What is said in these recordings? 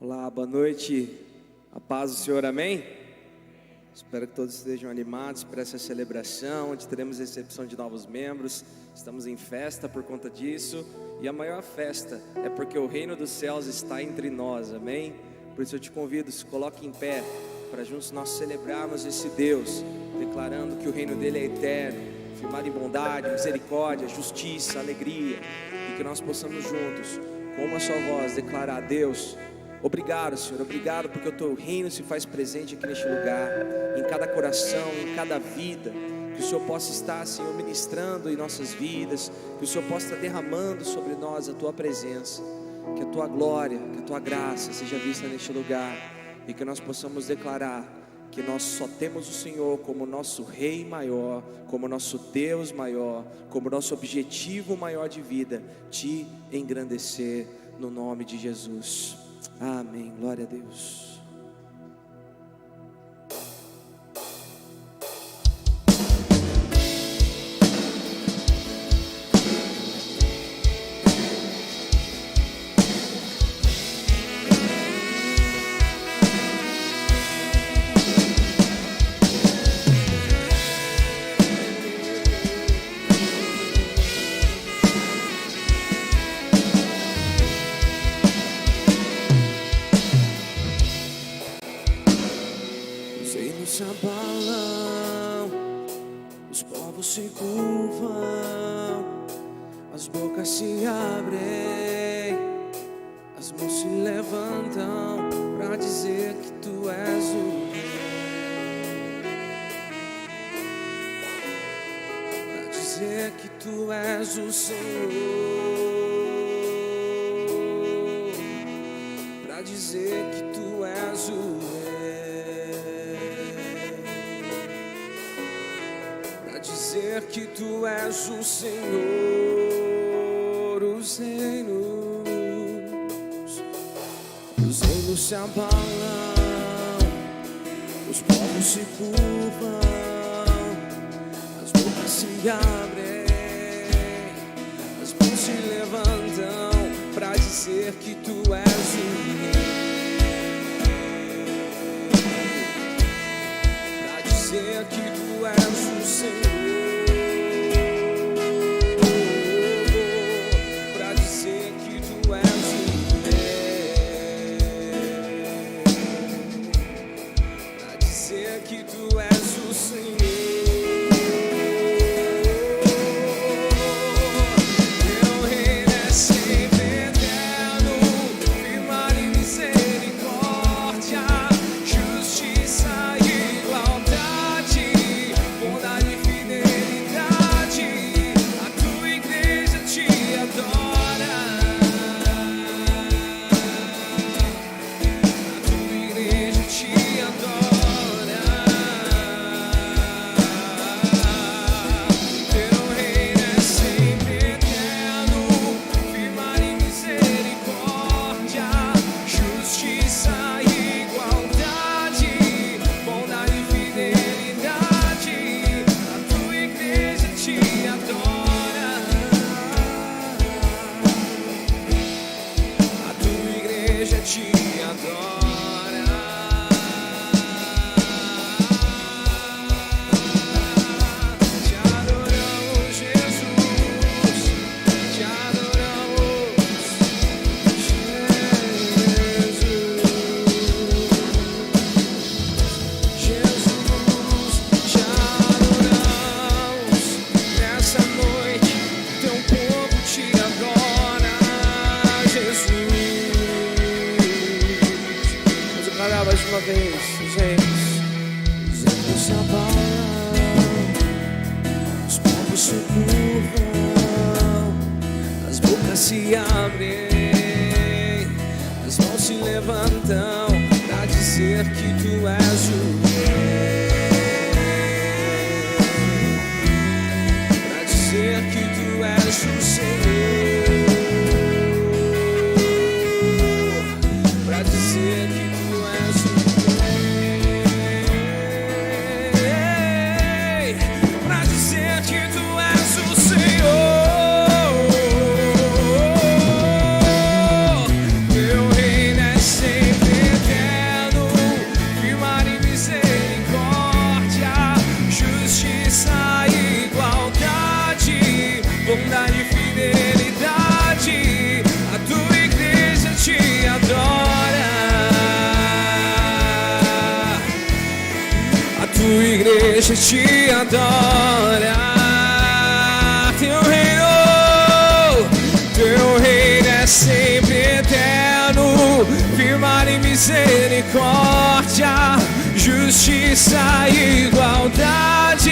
Olá, boa noite, a paz do Senhor, amém? Espero que todos estejam animados para essa celebração, onde teremos recepção de novos membros. Estamos em festa por conta disso, e a maior festa é porque o reino dos céus está entre nós, amém? Por isso eu te convido, se coloque em pé, para juntos nós celebrarmos esse Deus, declarando que o reino dele é eterno, firmado em bondade, misericórdia, justiça, alegria, e que nós possamos juntos, com uma só voz, declarar: Deus, obrigado, Senhor, obrigado porque o teu reino se faz presente aqui neste lugar, em cada coração, em cada vida. Que o Senhor possa estar, Senhor, ministrando em nossas vidas, que o Senhor possa estar derramando sobre nós a tua presença, que a tua glória, que a tua graça seja vista neste lugar, e que nós possamos declarar que nós só temos o Senhor como nosso Rei maior, como nosso Deus maior, como nosso objetivo maior de vida, te engrandecer no nome de Jesus. Amém, glória a Deus. Se abalam, os povos se curvam, as bocas se abrem, as mãos se levantam para dizer que tu és o Rei, para dizer que tu és o Senhor, para dizer que tu és o Rei, dizer que tu és o Senhor. Os reinos se abalam, os povos se curvam, as bocas se abrem, as mãos se levantam para dizer que tu és o Rei, para dizer que tu és o Senhor, para dizer que tu és o Rei, para dizer que tu és o Senhor. Teu reino é sempre eterno, firmado em misericórdia, justiça e igualdade, bondade e fidelidade. A tua igreja te adora, a tua igreja te adora. Teu reino é sempre eterno, firmado em misericórdia, justiça e igualdade, bondade e fidelidade. A tua igreja te adora, a tua igreja te adora. Te adoramos, Jesus, te adoramos, Jesus, te adoramos. Nessa noite, teu povo te adora, Jesus. Vamos declarar mais uma vez, gente. Os reinos se abalam, os povos se curvam, as bocas se abrem, as mãos se levantam para dizer que tu és o Rei, para dizer que tu és o Senhor, para dizer que tu és o Rei, para dizer que tu és o Senhor. Teu reino é sempre igreja te adora. Teu reino é sempre eterno, firmado em misericórdia, justiça e igualdade,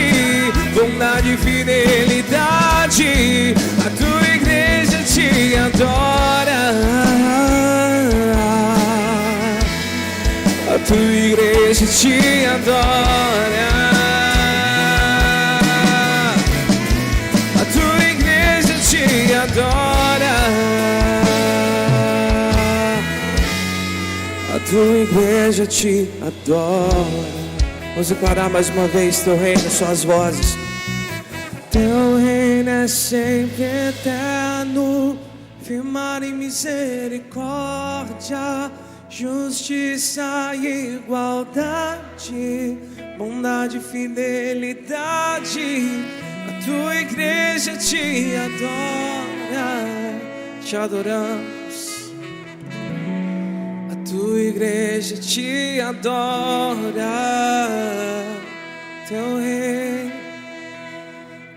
bondade e fidelidade. A tua igreja te adora. A tua igreja te adora. A tua igreja te adora. A tua igreja te adora. Vamos declarar mais uma vez teu reino, suas vozes. Teu reino é sempre eterno, firmado em misericórdia, justiça e igualdade, bondade e fidelidade. A tua igreja te adora. Te adoramos. A tua igreja te adora.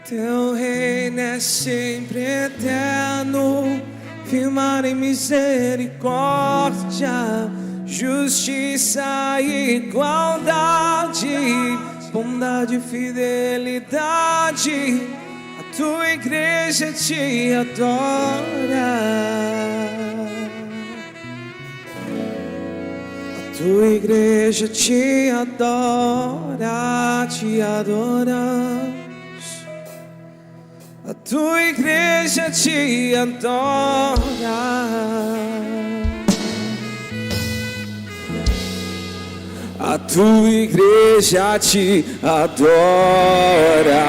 Teu reino é sempre eterno, firmado em misericórdia, justiça e igualdade, bondade e fidelidade. A tua igreja te adora. A tua igreja te adora, te adoramos. A tua igreja te adora. A tua igreja te adora.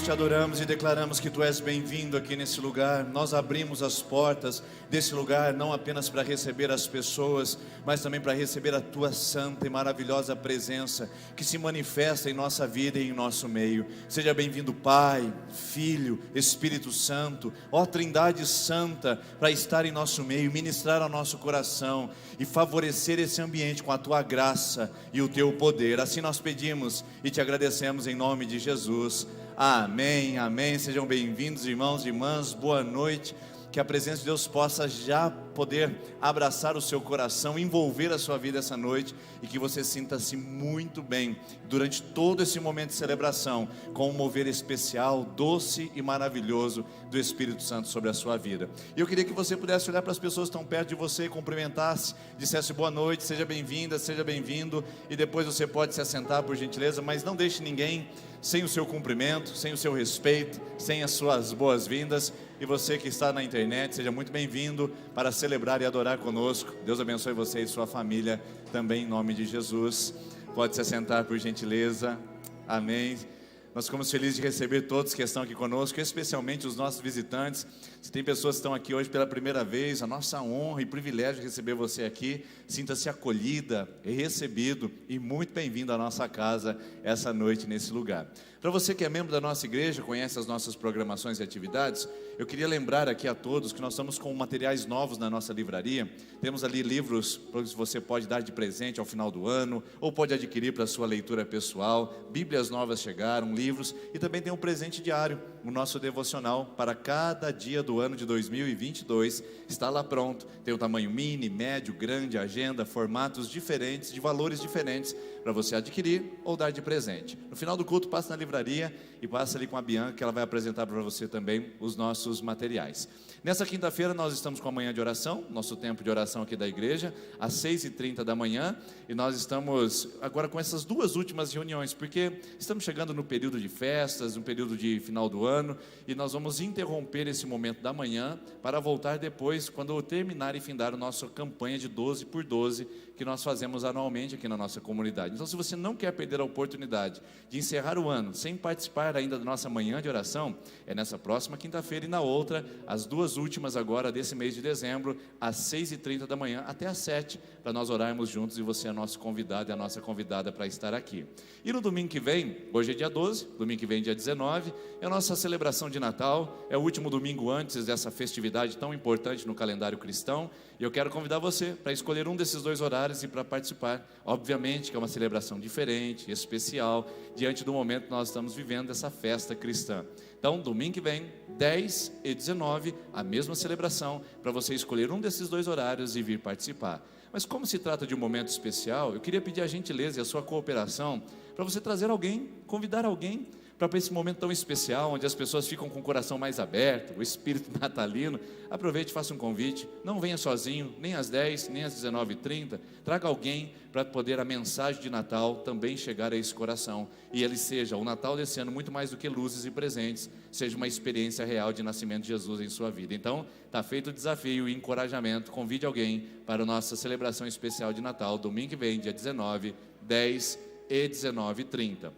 Te adoramos e declaramos que Tu és bem-vindo aqui nesse lugar. Nós abrimos as portas desse lugar não apenas para receber as pessoas, mas também para receber a Tua santa e maravilhosa presença que se manifesta em nossa vida e em nosso meio. Seja bem-vindo, Pai, Filho, Espírito Santo, ó Trindade Santa, para estar em nosso meio, ministrar ao nosso coração e favorecer esse ambiente com a Tua graça e o Teu poder. Assim nós pedimos e Te agradecemos em nome de Jesus. Amém, amém. Sejam bem-vindos, irmãos e irmãs, boa noite. Que a presença de Deus possa já poder abraçar o seu coração, envolver a sua vida essa noite, e que você sinta-se muito bem durante todo esse momento de celebração, com um mover especial, doce e maravilhoso do Espírito Santo sobre a sua vida. E eu queria que você pudesse olhar para as pessoas que estão perto de você e cumprimentasse, dissesse boa noite, seja bem-vinda, seja bem-vindo, e depois você pode se assentar por gentileza, mas não deixe ninguém sem o seu cumprimento, sem o seu respeito, sem as suas boas-vindas. E você que está na internet, seja muito bem-vindo para celebrar e adorar conosco. Deus abençoe você e sua família também, em nome de Jesus. Pode se assentar por gentileza. Amém. Nós ficamos felizes de receber todos que estão aqui conosco, especialmente os nossos visitantes. Se tem pessoas que estão aqui hoje pela primeira vez, a nossa honra e privilégio de receber você aqui. Sinta-se acolhida, recebido e muito bem-vindo à nossa casa essa noite nesse lugar. Para você que é membro da nossa igreja, conhece as nossas programações e atividades, eu queria lembrar aqui a todos que nós estamos com materiais novos na nossa livraria. Temos ali livros que você pode dar de presente ao final do ano, ou pode adquirir para a sua leitura pessoal. Bíblias novas chegaram, livros, e também tem um presente diário, o nosso devocional para cada dia do ano de 2022. Está lá pronto, tem o tamanho mini, médio, grande, agenda, formatos diferentes, de valores diferentes, para você adquirir ou dar de presente. No final do culto, passa na livraria e passa ali com a Bianca, que ela vai apresentar para você também os nossos materiais. Nessa quinta-feira nós estamos com a manhã de oração, nosso tempo de oração aqui da igreja, às 6h30 da manhã, e nós estamos agora com essas duas últimas reuniões, porque estamos chegando no período de festas, no período de final do ano, e nós vamos interromper esse momento da manhã para voltar depois, quando terminar e findar a nossa campanha de 12 por 12, que nós fazemos anualmente aqui na nossa comunidade. Então, se você não quer perder a oportunidade de encerrar o ano sem participar participar ainda da nossa manhã de oração, é nessa próxima quinta-feira e na outra, as duas últimas agora desse mês de dezembro, às 6h30 da manhã até às 7, para nós orarmos juntos, e você é nosso convidado e a nossa convidada para estar aqui. E no domingo que vem, hoje é dia 12, domingo que vem dia 19, é a nossa celebração de Natal, é o último domingo antes dessa festividade tão importante no calendário cristão, e eu quero convidar você para escolher um desses dois horários e para participar. Obviamente que é uma celebração diferente, especial, diante do momento que nós estamos vivendo essa festa cristã. Então, domingo que vem, 10 e 19, a mesma celebração, para você escolher um desses dois horários e vir participar. Mas como se trata de um momento especial, eu queria pedir a gentileza e a sua cooperação para você trazer alguém, convidar alguém para esse momento tão especial, onde as pessoas ficam com o coração mais aberto, o espírito natalino. Aproveite e faça um convite. Não venha sozinho, nem às 10, nem às 19h30. Traga alguém para poder a mensagem de Natal também chegar a esse coração. E ele seja, o Natal desse ano, muito mais do que luzes e presentes, seja uma experiência real de nascimento de Jesus em sua vida. Então, está feito o desafio e encorajamento. Convide alguém para a nossa celebração especial de Natal, domingo que vem, dia 19, 10 e 19h30.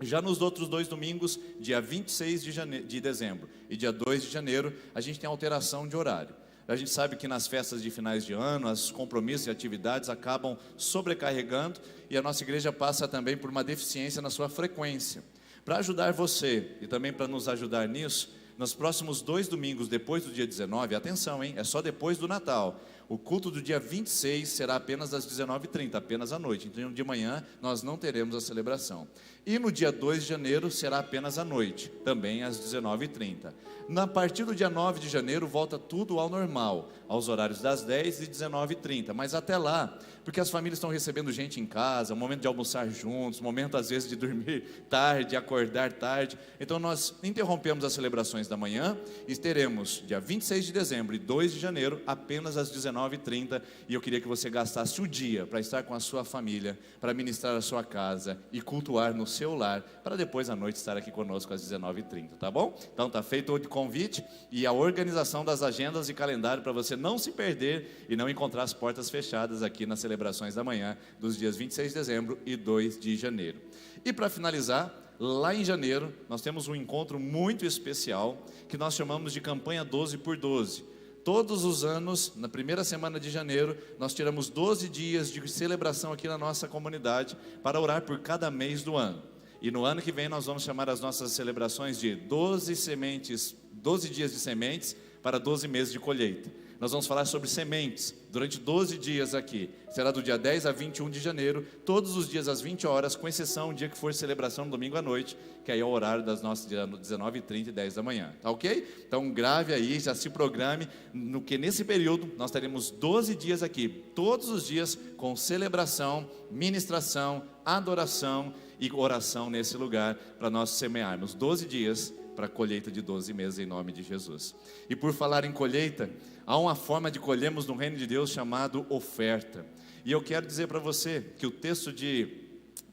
Já nos outros dois domingos, dia 26 de dezembro e dia 2 de janeiro, a gente tem alteração de horário. A gente sabe que nas festas de finais de ano, os compromissos e atividades acabam sobrecarregando, e a nossa igreja passa também por uma deficiência na sua frequência. Para ajudar você e também para nos ajudar nisso, nos próximos 2 domingos depois do dia 19, atenção, hein? É só depois do Natal. O culto do dia 26 será apenas às 19h30, apenas à noite. Então, de manhã, nós não teremos a celebração. E no dia 2 de janeiro, será apenas à noite, também às 19h30. A partir do dia 9 de janeiro, volta tudo ao normal, aos horários das 10 e 19h30. Mas até lá, porque as famílias estão recebendo gente em casa, momento de almoçar juntos, momento às vezes de dormir tarde, acordar tarde. Então nós interrompemos as celebrações da manhã e teremos dia 26 de dezembro e 2 de janeiro apenas às 19h30. E eu queria que você gastasse o dia para estar com a sua família, para ministrar a sua casa e cultuar no seu lar, para depois à noite estar aqui conosco às 19h30, tá bom? Então está feito o convite e a organização das agendas e calendário para você não se perder e não encontrar as portas fechadas aqui nas celebrações da manhã dos dias 26 de dezembro e 2 de janeiro. E para finalizar, lá em janeiro, nós temos um encontro muito especial que nós chamamos de campanha 12 por 12. Todos os anos, na primeira semana de janeiro, nós tiramos 12 dias de celebração aqui na nossa comunidade para orar por cada mês do ano. E no ano que vem nós vamos chamar as nossas celebrações de 12 sementes, 12 dias de sementes para 12 meses de colheita. Nós vamos falar sobre sementes durante 12 dias aqui. Será do dia 10 a 21 de janeiro, todos os dias às 20 horas, com exceção do dia que for celebração no domingo à noite, que aí é o horário das nossas 19h30 e 10 da manhã. Tá ok? Então grave aí, já se programe, no que nesse período nós teremos 12 dias aqui, todos os dias com celebração, ministração, adoração e oração nesse lugar, para nós semearmos 12 dias para a colheita de 12 meses em nome de Jesus. E por falar em colheita, há uma forma de colhermos no reino de Deus chamado oferta. E eu quero dizer para você que o texto de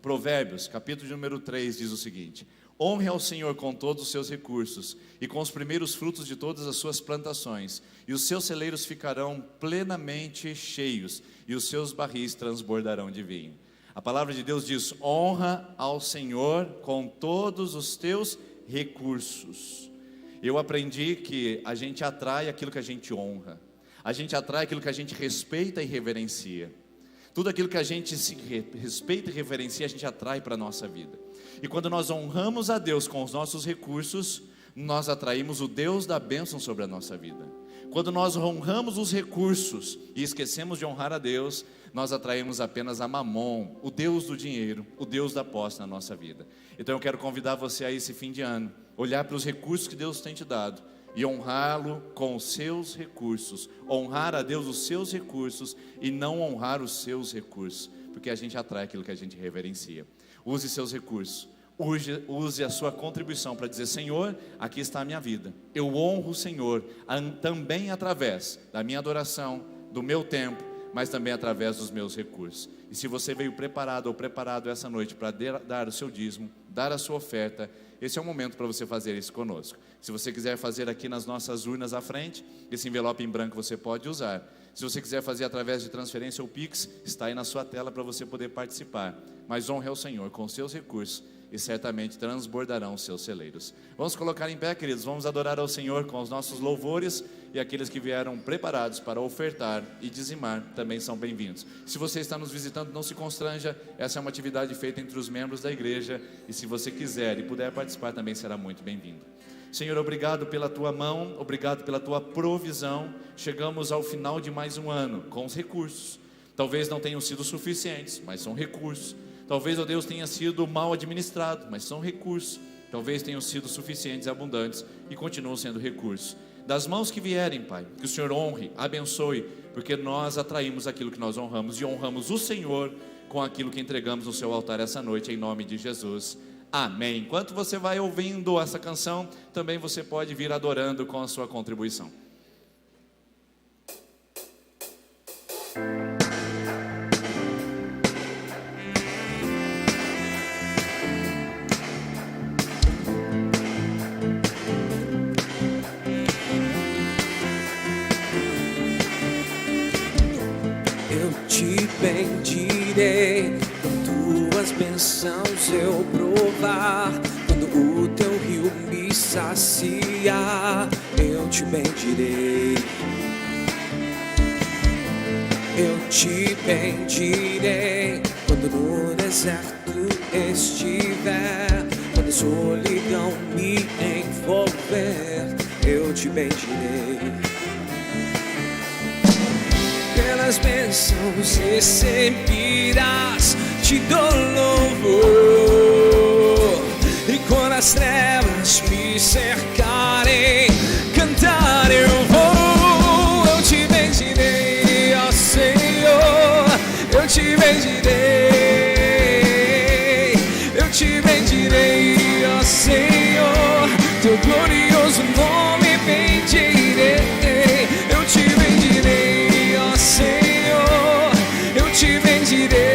Provérbios, capítulo de número 3, diz o seguinte: honre ao Senhor com todos os seus recursos e com os primeiros frutos de todas as suas plantações, e os seus celeiros ficarão plenamente cheios, e os seus barris transbordarão de vinho. A palavra de Deus diz: honra ao Senhor com todos os teus recursos. Eu aprendi que a gente atrai aquilo que a gente honra, a gente atrai aquilo que a gente respeita e reverencia. Tudo aquilo que a gente respeita e reverencia, a gente atrai para a nossa vida. E quando nós honramos a Deus com os nossos recursos, nós atraímos o Deus da bênção sobre a nossa vida. Quando nós honramos os recursos e esquecemos de honrar a Deus, nós atraímos apenas a Mamon, o Deus do dinheiro, o Deus da posse na nossa vida. Então eu quero convidar você a esse fim de ano, olhar para os recursos que Deus tem te dado e honrá-lo com os seus recursos. Honrar a Deus os seus recursos e não honrar os seus recursos, porque a gente atrai aquilo que a gente reverencia. Use seus recursos. Use a sua contribuição para dizer: Senhor, aqui está a minha vida. Eu honro o Senhor também através da minha adoração, do meu tempo, mas também através dos meus recursos. E se você veio preparado ou preparado essa noite para dar o seu dízimo, dar a sua oferta, esse é o momento para você fazer isso conosco. Se você quiser fazer aqui nas nossas urnas à frente, esse envelope em branco você pode usar. Se você quiser fazer através de transferência ou Pix, está aí na sua tela para você poder participar. Mas honre ao Senhor com os seus recursos e certamente transbordarão os seus celeiros. Vamos colocar em pé, queridos, vamos adorar ao Senhor com os nossos louvores, e aqueles que vieram preparados para ofertar e dizimar também são bem-vindos. Se você está nos visitando, não se constranja, essa é uma atividade feita entre os membros da igreja, e se você quiser e puder participar, também será muito bem-vindo. Senhor, obrigado pela tua mão, obrigado pela tua provisão. Chegamos ao final de mais um ano com os recursos. Talvez não tenham sido suficientes, mas são recursos. Talvez, ó Deus, tenha sido mal administrado, mas são recursos. Talvez tenham sido suficientes e abundantes e continuam sendo recursos. Das mãos que vierem, Pai, que o Senhor honre, abençoe, porque nós atraímos aquilo que nós honramos e honramos o Senhor com aquilo que entregamos no seu altar essa noite, em nome de Jesus. Amém. Enquanto você vai ouvindo essa canção, também você pode vir adorando com a sua contribuição. Eu te bendirei, com tuas bênçãos eu provar. Quando o teu rio me saciar, eu te bendirei. Eu te bendirei, quando no deserto estiver, quando a solidão me envolver, eu te bendirei. Pelas bênçãos receberás, te dou louvor. E quando as trevas me cercarem, cantar eu vou. Eu te bendirei, ó Senhor, eu te bendirei. Eu te bendirei, ó Senhor, teu glorioso nome bendirei. Eu te bendirei, ó Senhor, eu te bendirei.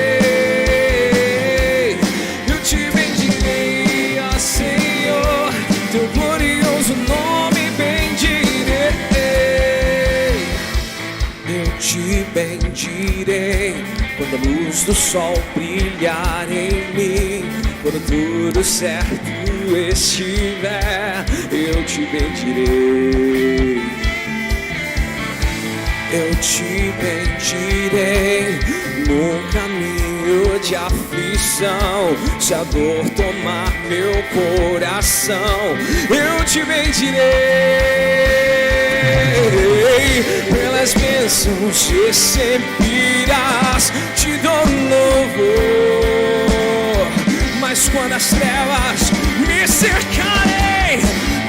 Eu te bendirei, ó Senhor, teu glorioso nome bendirei. Eu te bendirei, quando a luz do sol brilhar em mim, quando tudo certo estiver, eu te bendirei. Eu te bendirei no caminho de aflição. Se a dor tomar meu coração, eu te bendirei. Pelas bênçãos receberás, te dou louvor. Mas quando as trevas me cercarem,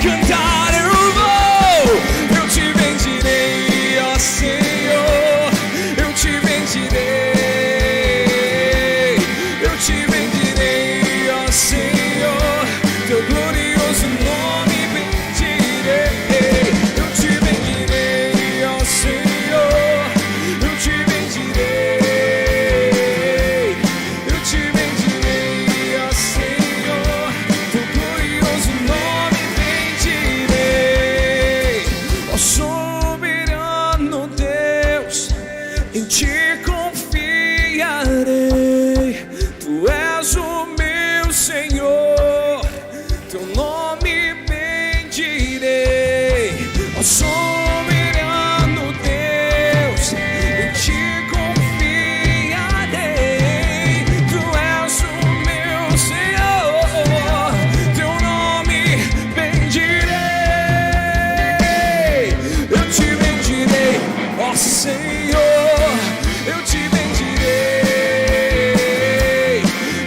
cantar eu vou. Eu te bendirei, ó Senhor, eu te bendirei. Eu te bendirei, ó Senhor, teu glorioso nome bendirei. Eu te bendirei, ó Senhor, eu te bendirei. Eu te bendirei, ó Senhor, teu glorioso nome bendirei. Ó soberano Deus, em ti confiarei. Tu és o meu Senhor, teu nome bendirei. Ó soberano Deus, em ti confiarei. Tu és o meu Senhor, teu nome bendirei. Eu te bendirei, ó Senhor, eu te bendirei.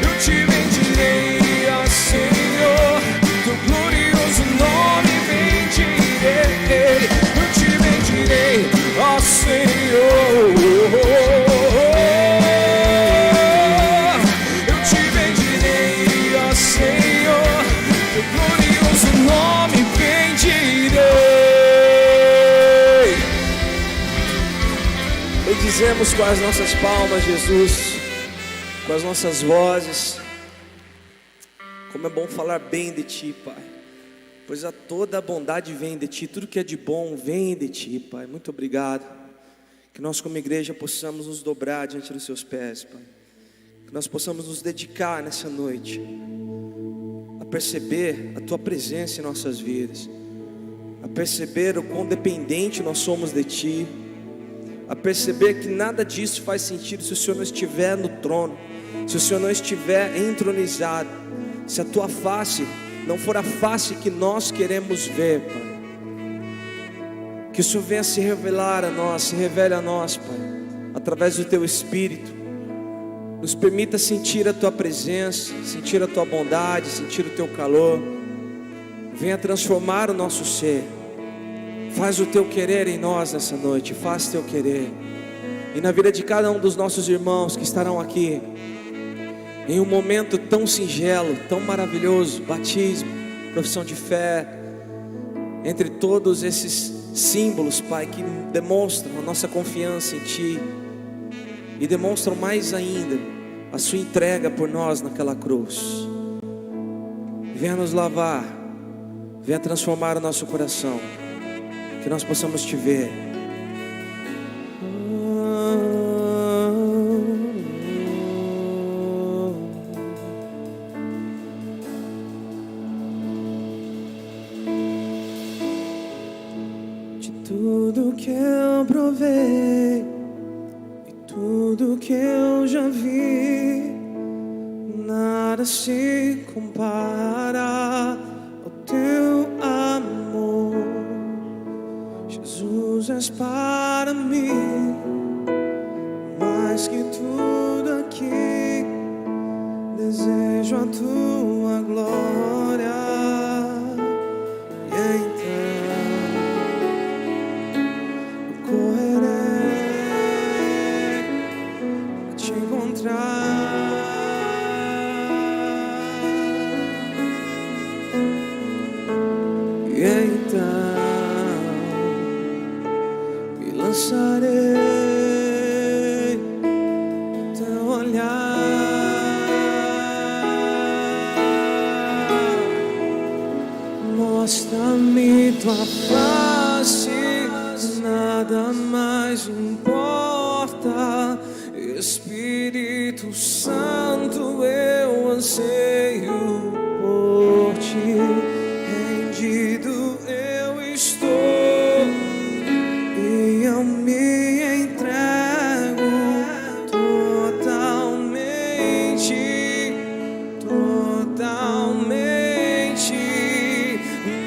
Eu te bendirei, ó Senhor, teu glorioso nome bendirei. Eu te bendirei, ó Senhor. Eu te bendirei, ó Senhor, teu glorioso nome bendirei. Bendizemos com as nossas palmas, Jesus, com as nossas vozes. Como é bom falar bem de Ti, Pai, pois toda a bondade vem de Ti, tudo que é de bom vem de Ti, Pai. Muito obrigado. Que nós como igreja possamos nos dobrar diante dos Seus pés, Pai. Que nós possamos nos dedicar nessa noite a perceber a Tua presença em nossas vidas, a perceber o quão dependente nós somos de Ti, a perceber que nada disso faz sentido se o Senhor não estiver no trono, se o Senhor não estiver entronizado, se a Tua face não for a face que nós queremos ver, Pai. Que o Senhor venha se revelar a nós, se revele a nós, Pai, através do Teu Espírito. Nos permita sentir a Tua presença, sentir a Tua bondade, sentir o Teu calor. Venha transformar o nosso ser. Faz o Teu querer em nós nessa noite, faz o Teu querer. E na vida de cada um dos nossos irmãos que estarão aqui, em um momento tão singelo, tão maravilhoso, batismo, profissão de fé, entre todos esses símbolos, Pai, que demonstram a nossa confiança em Ti e demonstram mais ainda a Sua entrega por nós naquela cruz. Venha nos lavar, venha transformar o nosso coração, que nós possamos Te ver. Tudo que eu provei e tudo que eu já vi, nada se compara ao Teu amor. Jesus, és para mim mais que tudo aqui. Desejo a Tua glória. E então me lançarei no Teu olhar. Mostra-me Tua face, nada mais importa. Espírito Santo, eu anseio por Ti. Rendido eu estou e eu me entrego totalmente, totalmente.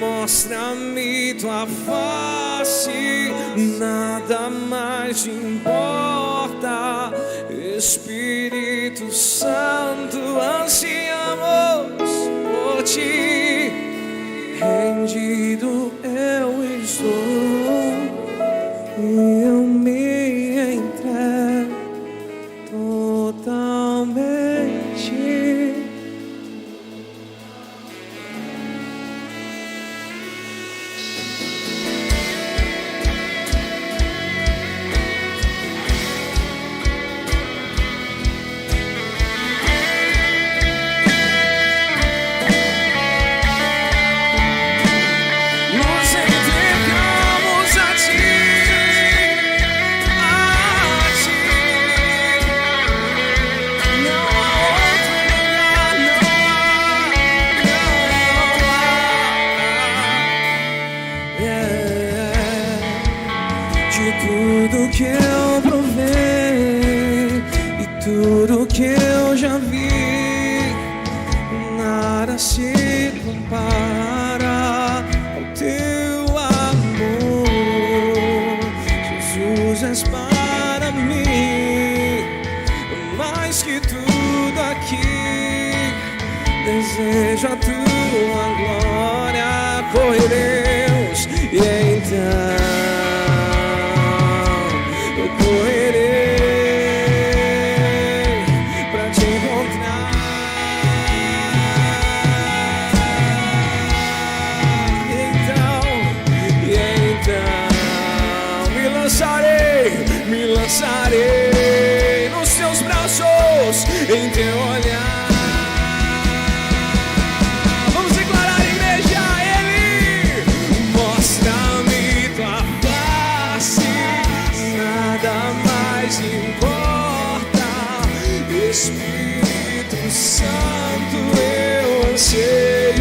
Mostra-me Tua face, nada mais importa. Espírito Santo, ansiamos por Ti. Rendido eu estou e eu me entrego totalmente. Tudo que eu provei e tudo que eu já vi, nada se compara ao Teu amor. Jesus, és para mim mais que tudo aqui. Desejo a Tua glória. Correremos e então correrei pra Te encontrar. E então me lançarei nos Teus braços, em Teu olhar. Vamos declarar, igreja, Ele mostra-me Tua face, nada mais importa. Espírito Santo, eu anseio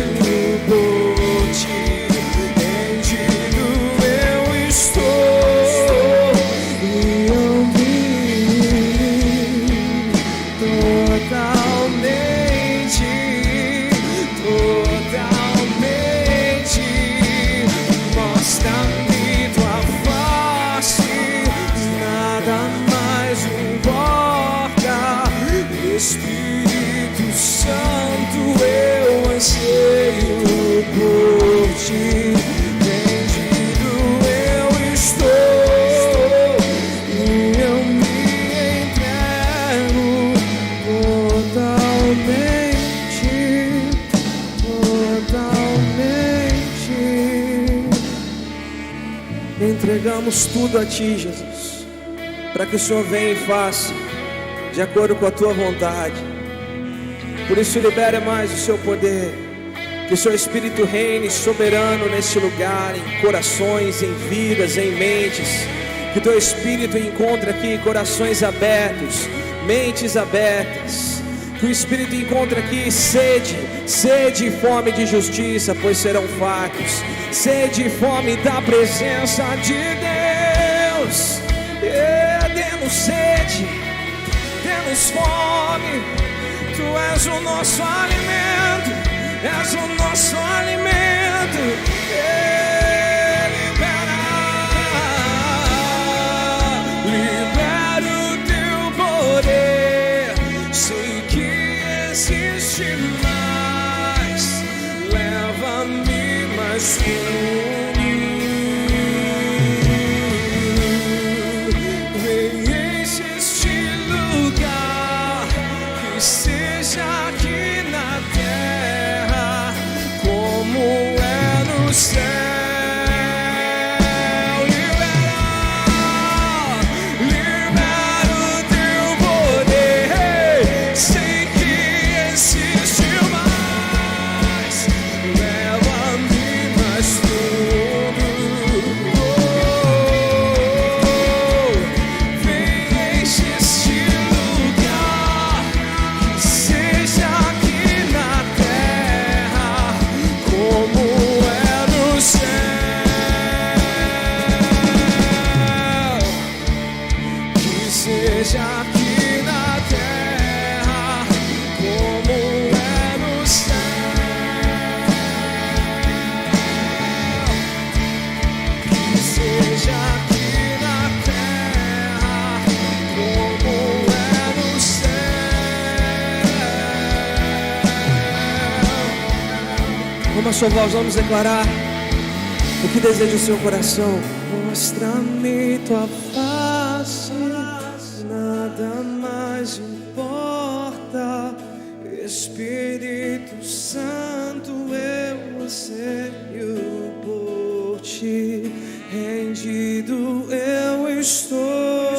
Entregamos tudo a Ti, Jesus, para que o Senhor venha e faça de acordo com a Tua vontade. Por isso libere mais o Seu poder, que o Seu Espírito reine soberano neste lugar, em corações, em vidas, em mentes. Que o Teu Espírito encontre aqui corações abertos, mentes abertas. Que o Espírito encontre aqui sede e fome de justiça, pois serão fartos. Sede e fome da presença de Deus. Demos sede, demos fome. Tu és o nosso alimento, és o nosso alimento. Libera o Teu poder. Sei que existe mais. Leva-me mais fundo. Vem enche este lugar, que seja aqui na terra como é no céu. Libera o Teu poder. Sei que existe mais. Leva-me mais fundo. Vem enche este lugar, que seja aqui na terra como é no céu. Que seja aqui na terra como é no céu. Que seja aqui na terra como é no céu. Como a sua voz, vamos declarar o que deseja o seu coração. Mostra-me Tua face, nada mais importa. Espírito Santo, eu anseio por Ti. Rendido eu estou,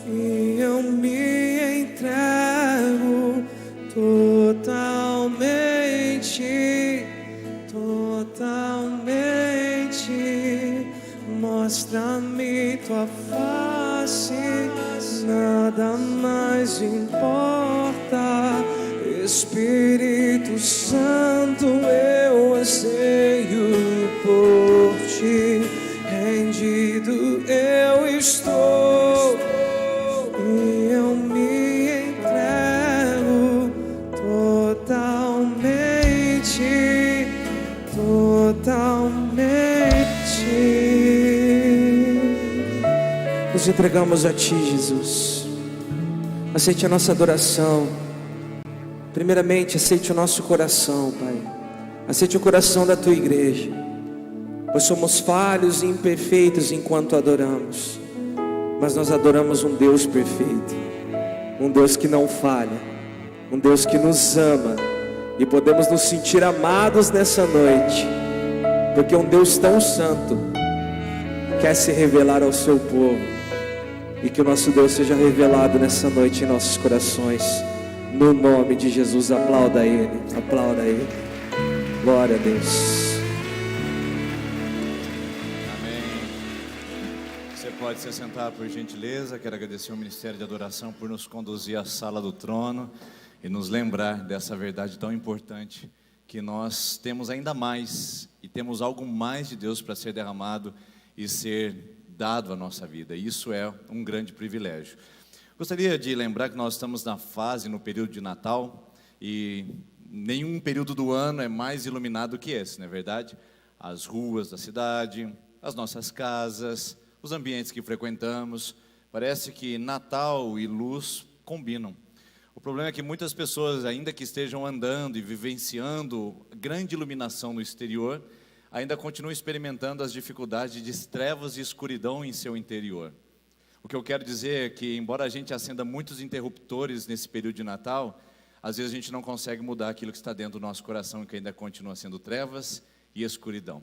e eu me entrego totalmente, totalmente. Mostra-me Tua face, nada mais importa. Espírito Santo, eu anseio por Ti. Rendido eu estou, e eu me entrego totalmente, totalmente. Nos entregamos a Ti, Jesus. Aceite a nossa adoração. Primeiramente, aceite o nosso coração, Pai. Aceite o coração da Tua igreja, pois somos falhos e imperfeitos enquanto adoramos, mas nós adoramos um Deus perfeito, um Deus que não falha, um Deus que nos ama, e podemos nos sentir amados nessa noite, porque um Deus tão santo quer se revelar ao seu povo, e que o nosso Deus seja revelado nessa noite em nossos corações. No nome de Jesus, aplauda Ele, aplauda Ele. Glória a Deus. Amém. Você pode se sentar, por gentileza. Quero agradecer ao Ministério de Adoração por nos conduzir à sala do trono e nos lembrar dessa verdade tão importante, que nós temos ainda mais, e temos algo mais de Deus para ser derramado e ser dado à nossa vida. Isso é um grande privilégio. Gostaria de lembrar que nós estamos no período de Natal, e nenhum período do ano é mais iluminado que esse, não é verdade? As ruas da cidade, as nossas casas, os ambientes que frequentamos, parece que Natal e luz combinam. O problema é que muitas pessoas, ainda que estejam andando e vivenciando grande iluminação no exterior, ainda continuam experimentando as dificuldades de trevas e escuridão em seu interior. O que eu quero dizer é que, embora a gente acenda muitos interruptores nesse período de Natal, às vezes a gente não consegue mudar aquilo que está dentro do nosso coração, que ainda continua sendo trevas e escuridão.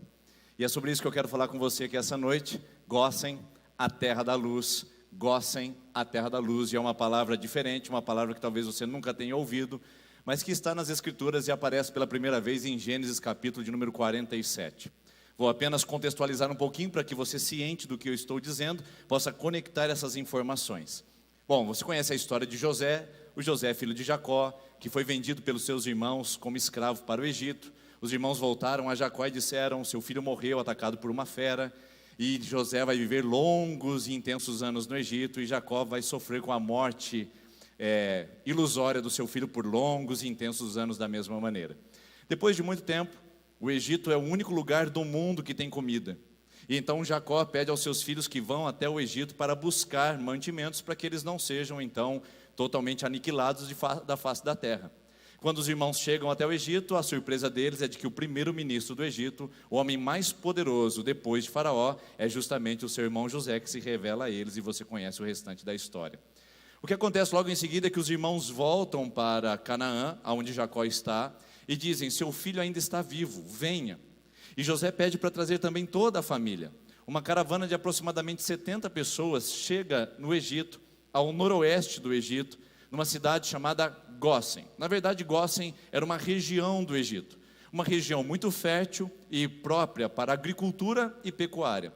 E é sobre isso que eu quero falar com você aqui essa noite. Gósen, a terra da luz. Gósen, a terra da luz. E é uma palavra diferente, uma palavra que talvez você nunca tenha ouvido, mas que está nas Escrituras e aparece pela primeira vez em Gênesis capítulo de número 47. Vou apenas contextualizar um pouquinho para que você, ciente do que eu estou dizendo, possa conectar essas informações. Bom, você conhece a história de José. O José é filho de Jacó, que foi vendido pelos seus irmãos como escravo para o Egito. Os irmãos voltaram a Jacó e disseram: seu filho morreu atacado por uma fera, e José vai viver longos e intensos anos no Egito, e Jacó vai sofrer com a morte ilusória do seu filho por longos e intensos anos da mesma maneira. Depois de muito tempo, o Egito é o único lugar do mundo que tem comida. E então Jacó pede aos seus filhos que vão até o Egito para buscar mantimentos, para que eles não sejam então totalmente aniquilados da face da terra. Quando os irmãos chegam até o Egito, a surpresa deles é de que o primeiro-ministro do Egito, o homem mais poderoso depois de Faraó, é justamente o seu irmão José, que se revela a eles, e você conhece o restante da história. O que acontece logo em seguida é que os irmãos voltam para Canaã, onde Jacó está, e dizem: seu filho ainda está vivo, venha. E José pede para trazer também toda a família. Uma caravana de aproximadamente 70 pessoas chega no Egito, ao noroeste do Egito, numa cidade chamada Gósen. Na verdade, Gósen era uma região do Egito, uma região muito fértil e própria para agricultura e pecuária.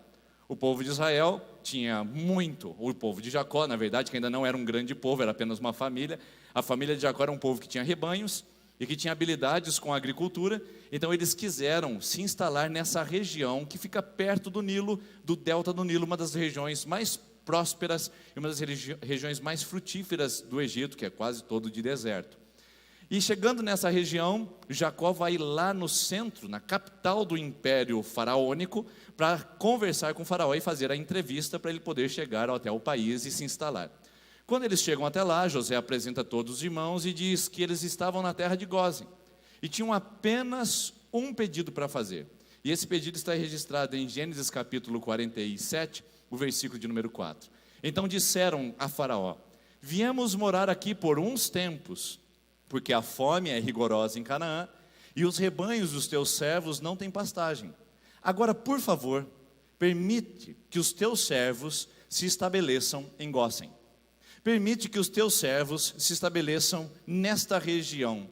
O povo de Israel tinha muito, o povo de Jacó, na verdade, que ainda não era um grande povo, era apenas uma família. A família de Jacó era um povo que tinha rebanhos e que tinha habilidades com a agricultura. Então eles quiseram se instalar nessa região que fica perto do Nilo, do delta do Nilo, uma das regiões mais prósperas e uma das regiões mais frutíferas do Egito, que é quase todo de deserto. E chegando nessa região, Jacó vai lá no centro, na capital do Império Faraônico, para conversar com o faraó e fazer a entrevista para ele poder chegar até o país e se instalar. Quando eles chegam até lá, José apresenta todos os irmãos e diz que eles estavam na terra de Gósen e tinham apenas um pedido para fazer. E esse pedido está registrado em Gênesis capítulo 47, o versículo de número 4. Então disseram a Faraó: viemos morar aqui por uns tempos, porque a fome é rigorosa em Canaã, e os rebanhos dos teus servos não têm pastagem. Agora, por favor, permite que os teus servos se estabeleçam em Gósen. Permite que os teus servos se estabeleçam nesta região.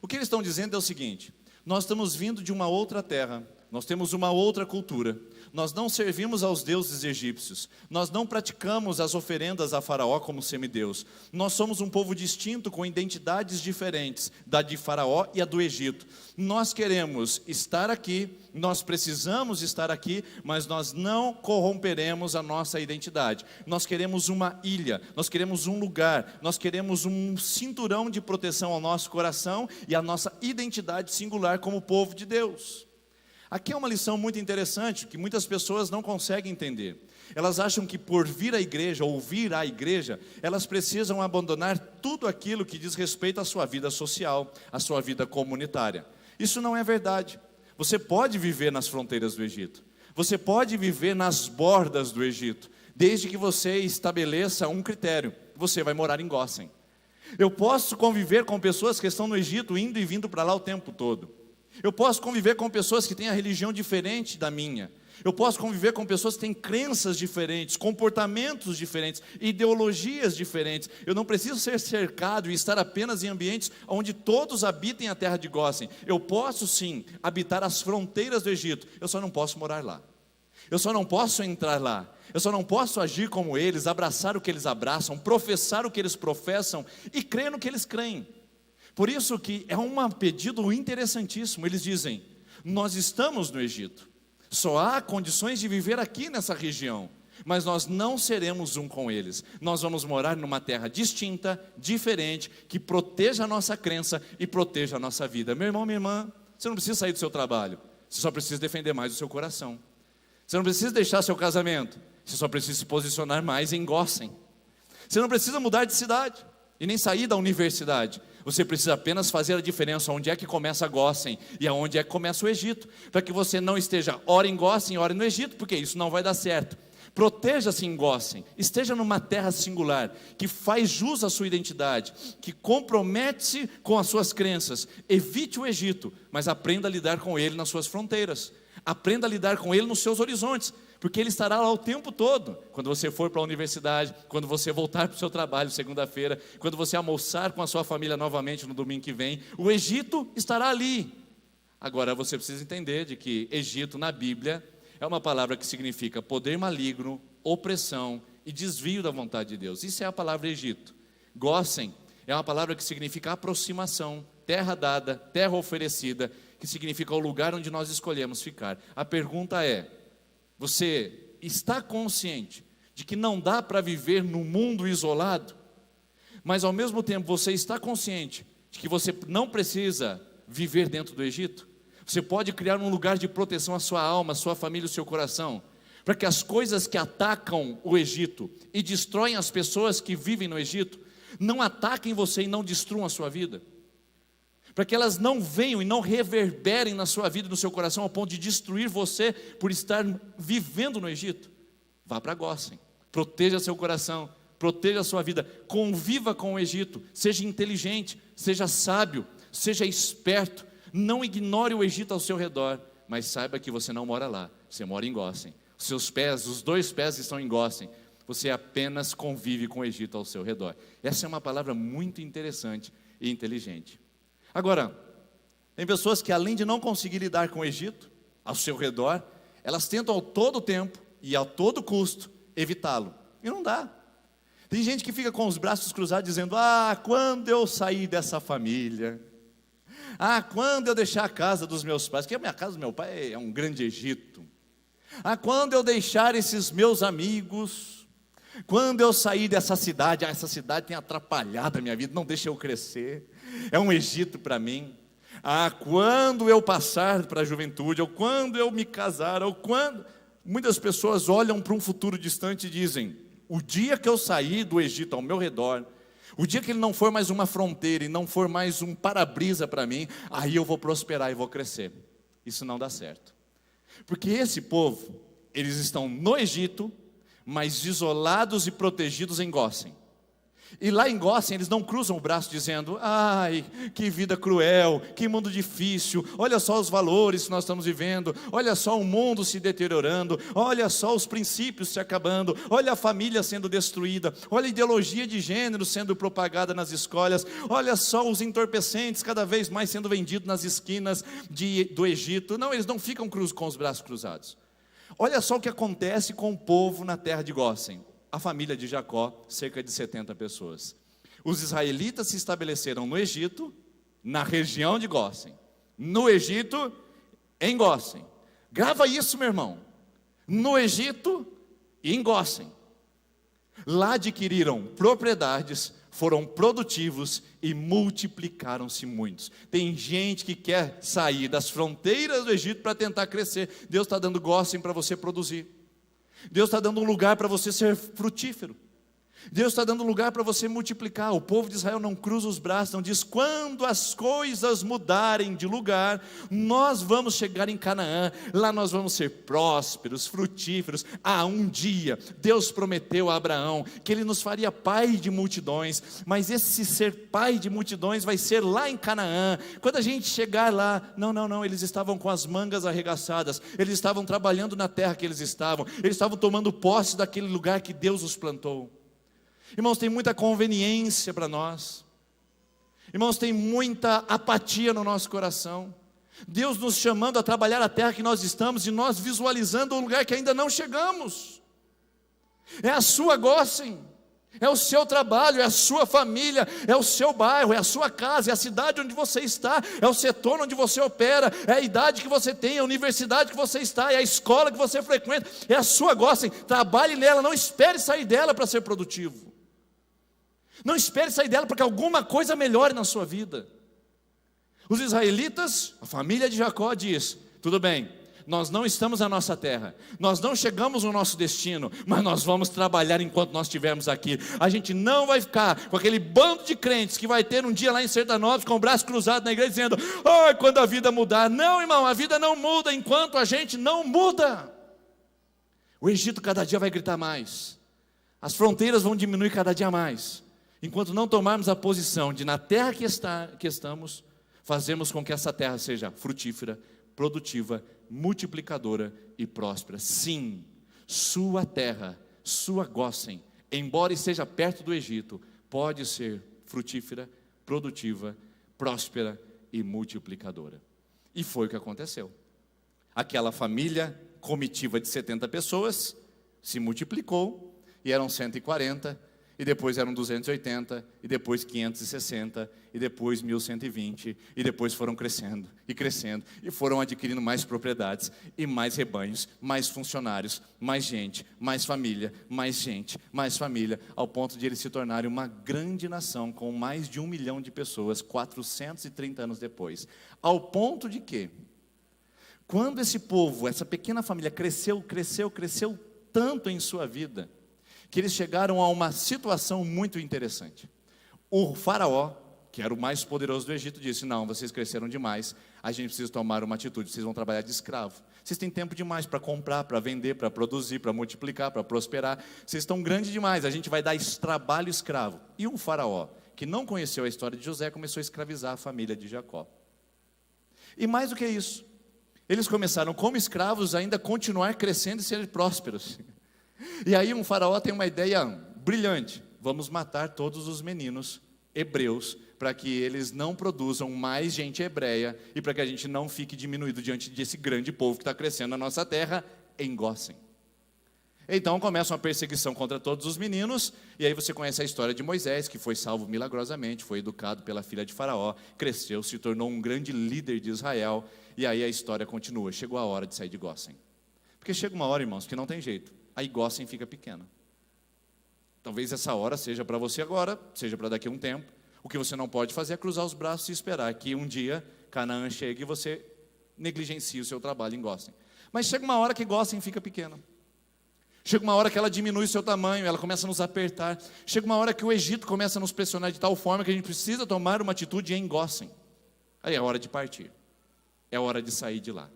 O que eles estão dizendo é o seguinte: nós estamos vindo de uma outra terra, nós temos uma outra cultura, nós não servimos aos deuses egípcios, nós não praticamos as oferendas a Faraó como semideus, nós somos um povo distinto com identidades diferentes, da de Faraó e a do Egito. Nós queremos estar aqui, nós precisamos estar aqui, mas nós não corromperemos a nossa identidade. Nós queremos uma ilha, nós queremos um lugar, nós queremos um cinturão de proteção ao nosso coração e à nossa identidade singular como povo de Deus. Aqui é uma lição muito interessante, que muitas pessoas não conseguem entender. Elas acham que por vir à igreja, ou vir à igreja, elas precisam abandonar tudo aquilo que diz respeito à sua vida social, à sua vida comunitária. Isso não é verdade. Você pode viver nas fronteiras do Egito, você pode viver nas bordas do Egito, desde que você estabeleça um critério: você vai morar em Gósen. Eu posso conviver com pessoas que estão no Egito, indo e vindo para lá o tempo todo. Eu posso conviver com pessoas que têm a religião diferente da minha. Eu posso conviver com pessoas que têm crenças diferentes, comportamentos diferentes, ideologias diferentes. Eu não preciso ser cercado e estar apenas em ambientes onde todos habitem a terra de Gósen. Eu posso sim habitar as fronteiras do Egito, eu só não posso morar lá. Eu só não posso entrar lá. Eu só não posso agir como eles, abraçar o que eles abraçam, professar o que eles professam e crer no que eles creem. Por isso que é um pedido interessantíssimo. Eles dizem: nós estamos no Egito, só há condições de viver aqui nessa região, mas nós não seremos um com eles. Nós vamos morar numa terra distinta, diferente, que proteja a nossa crença e proteja a nossa vida. Meu irmão, minha irmã, você não precisa sair do seu trabalho, você só precisa defender mais o seu coração. Você não precisa deixar seu casamento, você só precisa se posicionar mais em Gósen. Você não precisa mudar de cidade e nem sair da universidade. Você precisa apenas fazer a diferença onde é que começa Gósen e aonde é que começa o Egito, para que você não esteja ora em Gósen, ora no Egito, porque isso não vai dar certo. Proteja-se em Gósen, esteja numa terra singular, que faz jus à sua identidade, que compromete-se com as suas crenças. Evite o Egito, mas aprenda a lidar com ele nas suas fronteiras. Aprenda a lidar com Ele nos seus horizontes, porque Ele estará lá o tempo todo. Quando você for para a universidade, quando você voltar para o seu trabalho segunda-feira, quando você almoçar com a sua família novamente no domingo que vem, o Egito estará ali. Agora você precisa entender de que Egito na Bíblia é uma palavra que significa poder maligno, opressão e desvio da vontade de Deus. Isso é a palavra Egito. Gósen é uma palavra que significa aproximação, terra dada, terra oferecida, que significa o lugar onde nós escolhemos ficar. A pergunta é: você está consciente de que não dá para viver no mundo isolado, mas ao mesmo tempo você está consciente de que você não precisa viver dentro do Egito? Você pode criar um lugar de proteção à sua alma, à sua família, ao seu coração, para que as coisas que atacam o Egito e destroem as pessoas que vivem no Egito, não ataquem você e não destruam a sua vida, para que elas não venham e não reverberem na sua vida e no seu coração ao ponto de destruir você por estar vivendo no Egito. Vá para Gósen, proteja seu coração, proteja a sua vida, conviva com o Egito, seja inteligente, seja sábio, seja esperto, não ignore o Egito ao seu redor, mas saiba que você não mora lá, você mora em Gósen. Os seus pés, os 2 pés estão em Gósen, você apenas convive com o Egito ao seu redor. Essa é uma palavra muito interessante e inteligente. Agora, tem pessoas que além de não conseguir lidar com o Egito ao seu redor, elas tentam a todo tempo e a todo custo evitá-lo, e não dá. Tem gente que fica com os braços cruzados dizendo: quando eu sair dessa família, quando eu deixar a casa dos meus pais, porque a minha casa do meu pai é um grande Egito, quando eu deixar esses meus amigos, quando eu sair dessa cidade, essa cidade tem atrapalhado a minha vida, não deixa eu crescer, é um Egito para mim. Quando eu passar para a juventude, ou quando eu me casar, ou quando... Muitas pessoas olham para um futuro distante e dizem: o dia que eu sair do Egito ao meu redor, o dia que ele não for mais uma fronteira e não for mais um para-brisa para mim, aí eu vou prosperar e vou crescer. Isso não dá certo, porque esse povo, eles estão no Egito, mas isolados e protegidos em Gósen. E lá em Gósen eles não cruzam o braço dizendo: que vida cruel, que mundo difícil, olha só os valores que nós estamos vivendo, olha só o mundo se deteriorando, olha só os princípios se acabando, olha a família sendo destruída, olha a ideologia de gênero sendo propagada nas escolas, olha só os entorpecentes cada vez mais sendo vendidos nas esquinas do Egito. Não, eles não ficam com os braços cruzados. Olha só o que acontece com o povo na terra de Gósen. A família de Jacó, cerca de 70 pessoas. Os israelitas se estabeleceram no Egito, na região de Gósen. No Egito, em Gósen. Grava isso, meu irmão. No Egito e em Gósen. Lá adquiriram propriedades, foram produtivos e multiplicaram-se muitos. Tem gente que quer sair das fronteiras do Egito para tentar crescer. Deus está dando Gósen para você produzir. Deus está dando um lugar para você ser frutífero. Deus está dando um lugar para você multiplicar. O povo de Israel não cruza os braços, não diz: quando as coisas mudarem de lugar, nós vamos chegar em Canaã, lá nós vamos ser prósperos, frutíferos. Um dia Deus prometeu a Abraão que Ele nos faria pai de multidões, mas esse ser pai de multidões vai ser lá em Canaã. Quando a gente chegar lá, não, eles estavam com as mangas arregaçadas, eles estavam trabalhando na terra que eles estavam tomando posse daquele lugar que Deus os plantou. Irmãos, tem muita conveniência para nós. Irmãos, tem muita apatia no nosso coração. Deus nos chamando a trabalhar a terra que nós estamos, e nós visualizando um lugar que ainda não chegamos. É a sua Gósen, é o seu trabalho, é a sua família, é o seu bairro, é a sua casa, é a cidade onde você está, é o setor onde você opera, é a idade que você tem, é a universidade que você está, é a escola que você frequenta, é a sua Gósen. Trabalhe nela, não espere sair dela para ser produtivo. Não espere sair dela para que alguma coisa melhore na sua vida. Os israelitas, a família de Jacó diz: tudo bem, nós não estamos na nossa terra, nós não chegamos no nosso destino, mas nós vamos trabalhar enquanto nós estivermos aqui. A gente não vai ficar com aquele bando de crentes que vai ter um dia lá em Sertanópolis com o braço cruzado na igreja dizendo: quando a vida mudar. Não, irmão, a vida não muda enquanto a gente não muda. O Egito cada dia vai gritar mais, as fronteiras vão diminuir cada dia mais, enquanto não tomarmos a posição de, na terra que estamos, fazermos com que essa terra seja frutífera, produtiva multiplicadora e próspera. Sim, sua terra, sua Gósen, embora esteja perto do Egito, pode ser frutífera, produtiva, próspera e multiplicadora. E foi o que aconteceu. Aquela família comitiva de 70 pessoas se multiplicou, e eram 140, e depois eram 280, e depois 560, e depois 1120, e depois foram crescendo, e foram adquirindo mais propriedades, e mais rebanhos, mais funcionários, mais gente, mais família, mais gente, mais família, ao ponto de eles se tornarem uma grande nação, com mais de 1 milhão de pessoas, 430 anos depois. Ao ponto de que, quando esse povo, essa pequena família cresceu tanto em sua vida, que eles chegaram a uma situação muito interessante. O faraó, que era o mais poderoso do Egito, disse: não, vocês cresceram demais, a gente precisa tomar uma atitude, vocês vão trabalhar de escravo. Vocês têm tempo demais para comprar, para vender, para produzir, para multiplicar, para prosperar. Vocês estão grandes demais, a gente vai dar trabalho escravo. E o faraó, que não conheceu a história de José, começou a escravizar a família de Jacó. E mais do que isso, eles começaram como escravos ainda a continuar crescendo e serem prósperos. E aí um faraó tem uma ideia brilhante: vamos matar todos os meninos hebreus, para que eles não produzam mais gente hebreia, e para que a gente não fique diminuído diante desse grande povo que está crescendo na nossa terra, em Gósen. Então começa uma perseguição contra todos os meninos, e aí você conhece a história de Moisés, que foi salvo milagrosamente, foi educado pela filha de Faraó, cresceu, se tornou um grande líder de Israel, e aí a história continua. Chegou a hora de sair de Gósen. Porque chega uma hora, irmãos, que não tem jeito. Aí Gósen fica pequena. Talvez essa hora seja para você agora, seja para daqui a um tempo. O que você não pode fazer é cruzar os braços e esperar que um dia Canaã chegue e você negligencie o seu trabalho em Gósen. Mas chega uma hora que Gósen fica pequena. Chega uma hora que ela diminui o seu tamanho, ela começa a nos apertar. Chega uma hora que o Egito começa a nos pressionar de tal forma que a gente precisa tomar uma atitude em Gósen. Aí é hora de partir. É hora de sair de lá.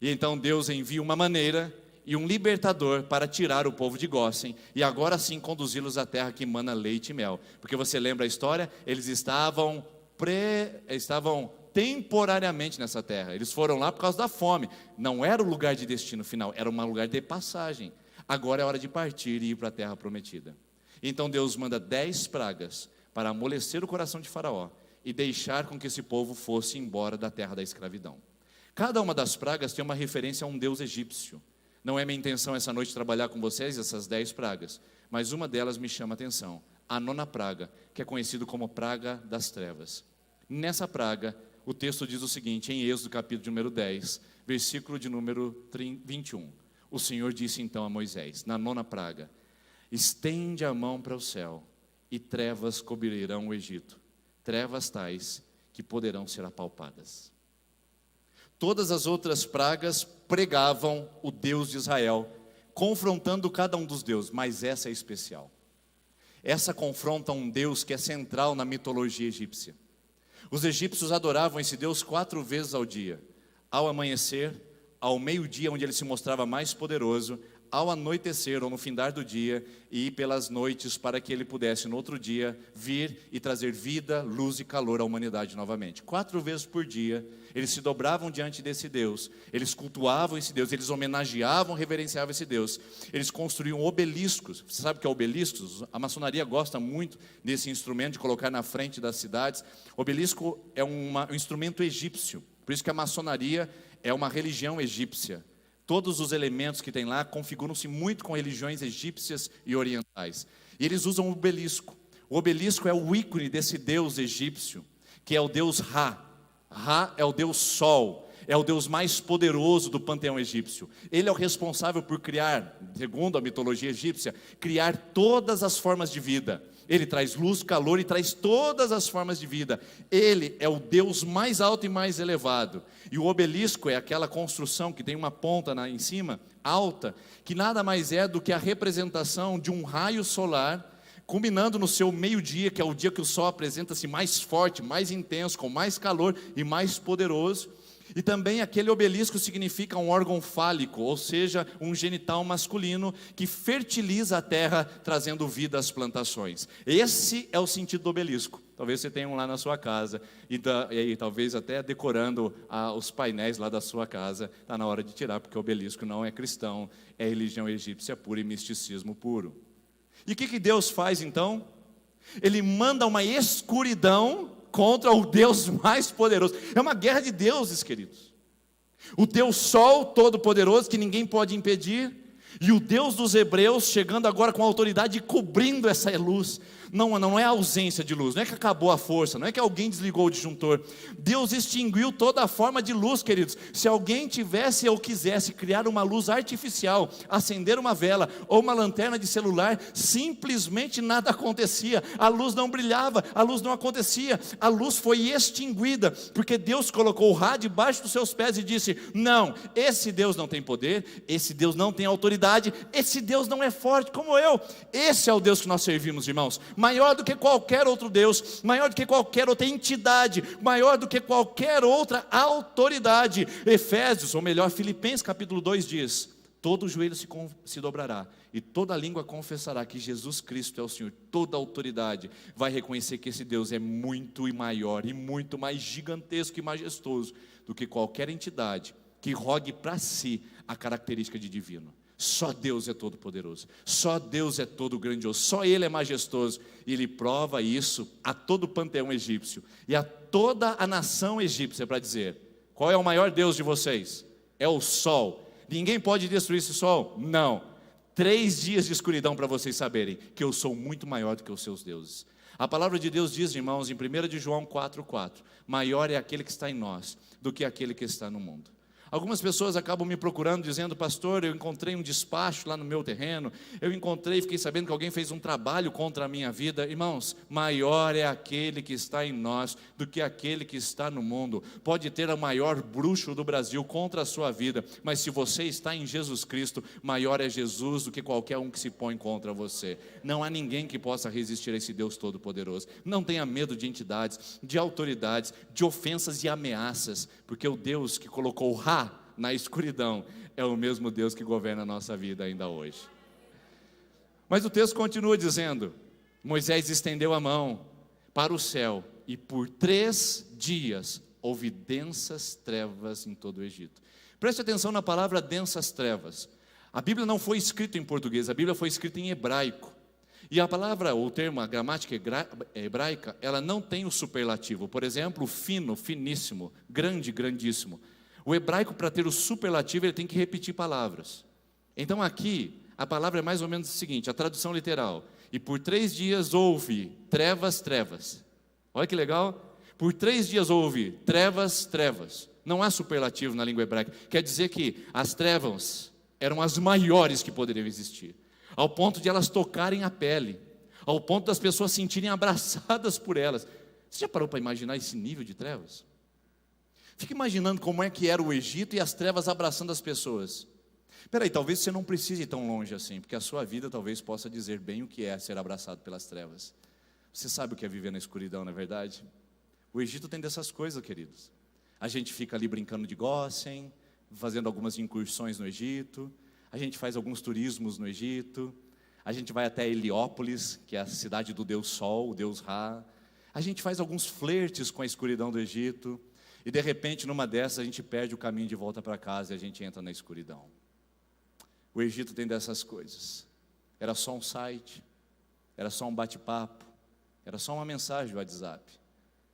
E então Deus envia uma maneira e um libertador para tirar o povo de Gósen, e agora sim conduzi-los à terra que mana leite e mel. Porque você lembra a história? Eles estavam temporariamente nessa terra. Eles foram lá por causa da fome. Não era o lugar de destino final, era um lugar de passagem. Agora é hora de partir e ir para a terra prometida. Então Deus manda 10 pragas para amolecer o coração de Faraó e deixar com que esse povo fosse embora da terra da escravidão. Cada uma das pragas tem uma referência a um deus egípcio. Não é minha intenção essa noite trabalhar com vocês essas 10 pragas, mas uma delas me chama a atenção, a 9ª praga, que é conhecido como praga das trevas. Nessa praga, o texto diz o seguinte, em Êxodo capítulo número 10, versículo de número 21. O Senhor disse então a Moisés, na 9ª praga: estende a mão para o céu, e trevas cobrirão o Egito, trevas tais que poderão ser apalpadas. Todas as outras pragas pregavam o Deus de Israel, confrontando cada um dos deuses, mas essa é especial. Essa confronta um Deus que é central na mitologia egípcia. Os egípcios adoravam esse Deus 4 vezes ao dia: ao amanhecer, ao meio-dia, onde ele se mostrava mais poderoso, ao anoitecer ou no findar do dia, e pelas noites, para que ele pudesse no outro dia vir e trazer vida, luz e calor à humanidade novamente. 4 vezes por dia eles se dobravam diante desse Deus, eles cultuavam esse Deus, eles homenageavam, reverenciavam esse Deus. Eles construíam obeliscos. Você sabe o que é obeliscos? A maçonaria gosta muito desse instrumento, de colocar na frente das cidades. Obelisco é um instrumento egípcio, por isso que a maçonaria é uma religião egípcia. Todos os elementos que tem lá configuram-se muito com religiões egípcias e orientais. E eles usam o obelisco. O obelisco é o ícone desse deus egípcio, que é o deus Ra. Ra é o deus Sol, é o deus mais poderoso do panteão egípcio. Ele é o responsável por criar, segundo a mitologia egípcia, criar todas as formas de vida. Ele traz luz, calor e traz todas as formas de vida. Ele é o Deus mais alto e mais elevado. E o obelisco é aquela construção que tem uma ponta em cima, alta, que nada mais é do que a representação de um raio solar, culminando no seu meio-dia, que é o dia que o sol apresenta-se mais forte, mais intenso, com mais calor e mais poderoso. E também aquele obelisco significa um órgão fálico, ou seja, um genital masculino que fertiliza a terra, trazendo vida às plantações. Esse é o sentido do obelisco. Talvez você tenha um lá na sua casa, e aí talvez até decorando os painéis lá da sua casa. Está na hora de tirar, porque o obelisco não é cristão, é religião egípcia pura e misticismo puro. E o que Deus faz então? Ele manda uma escuridão contra o Deus mais poderoso. É uma guerra de deuses, queridos. O Deus Sol Todo-Poderoso, que ninguém pode impedir, e o Deus dos hebreus chegando agora com autoridade e cobrindo essa luz. Não é a ausência de luz, não é que acabou a força, não é que alguém desligou o disjuntor. Deus extinguiu toda a forma de luz, queridos. Se alguém tivesse ou quisesse criar uma luz artificial, acender uma vela ou uma lanterna de celular, simplesmente nada acontecia. A luz não brilhava, a luz não acontecia, a luz foi extinguida, porque Deus colocou o Ra debaixo dos seus pés e disse: não, esse Deus não tem poder, esse Deus não tem autoridade, esse Deus não é forte como eu. Esse é o Deus que nós servimos, irmãos. Maior do que qualquer outro Deus, maior do que qualquer outra entidade, maior do que qualquer outra autoridade. Efésios, ou melhor, Filipenses capítulo 2 diz: todo joelho se dobrará e toda língua confessará que Jesus Cristo é o Senhor. Toda autoridade vai reconhecer que esse Deus é muito maior e muito mais gigantesco e majestoso do que qualquer entidade que rogue para si a característica de divino. Só Deus é todo poderoso, só Deus é todo grandioso, só Ele é majestoso. E Ele prova isso a todo o panteão egípcio e a toda a nação egípcia para dizer: qual é o maior Deus de vocês? É o sol. Ninguém pode destruir esse sol? Não. 3 dias de escuridão para vocês saberem que eu sou muito maior do que os seus deuses. A palavra de Deus diz, irmãos, em 1 de João 4,4: maior é aquele que está em nós do que aquele que está no mundo. Algumas pessoas acabam me procurando dizendo: pastor, eu encontrei um despacho lá no meu terreno, fiquei sabendo que alguém fez um trabalho contra a minha vida. Irmãos, maior é aquele que está em nós do que aquele que está no mundo. Pode ter o maior bruxo do Brasil contra a sua vida, mas se você está em Jesus Cristo, maior é Jesus do que qualquer um que se põe contra você. Não há ninguém que possa resistir a esse Deus Todo-Poderoso. Não tenha medo de entidades, de autoridades, de ofensas e ameaças, porque o Deus que colocou o Ra na escuridão é o mesmo Deus que governa a nossa vida ainda hoje. Mas o texto continua dizendo: Moisés estendeu a mão para o céu e por 3 dias houve densas trevas em todo o Egito. Preste atenção na palavra densas trevas. A Bíblia não foi escrita em português, a Bíblia foi escrita em hebraico. E a palavra, ou o termo, a gramática hebraica, ela não tem o superlativo. Por exemplo, fino, finíssimo, grande, grandíssimo. O hebraico, para ter o superlativo, ele tem que repetir palavras. Então aqui, a palavra é mais ou menos o seguinte, a tradução literal: e por 3 dias houve trevas, trevas. Olha que legal. Por 3 dias houve trevas, trevas. Não há superlativo na língua hebraica. Quer dizer que as trevas eram as maiores que poderiam existir, ao ponto de elas tocarem a pele, ao ponto das pessoas se sentirem abraçadas por elas. Você já parou para imaginar esse nível de trevas? Fica imaginando como é que era o Egito e as trevas abraçando as pessoas. Espera aí, talvez você não precise ir tão longe assim, porque a sua vida talvez possa dizer bem o que é ser abraçado pelas trevas. Você sabe o que é viver na escuridão, não é verdade? O Egito tem dessas coisas, queridos. A gente fica ali brincando de Gósen, fazendo algumas incursões no Egito, a gente faz alguns turismos no Egito, a gente vai até Heliópolis, que é a cidade do Deus Sol, o Deus Ra. A gente faz alguns flertes com a escuridão do Egito. E de repente, numa dessas, a gente perde o caminho de volta para casa e a gente entra na escuridão. O Egito tem dessas coisas. Era só um site, era só um bate-papo, era só uma mensagem do WhatsApp,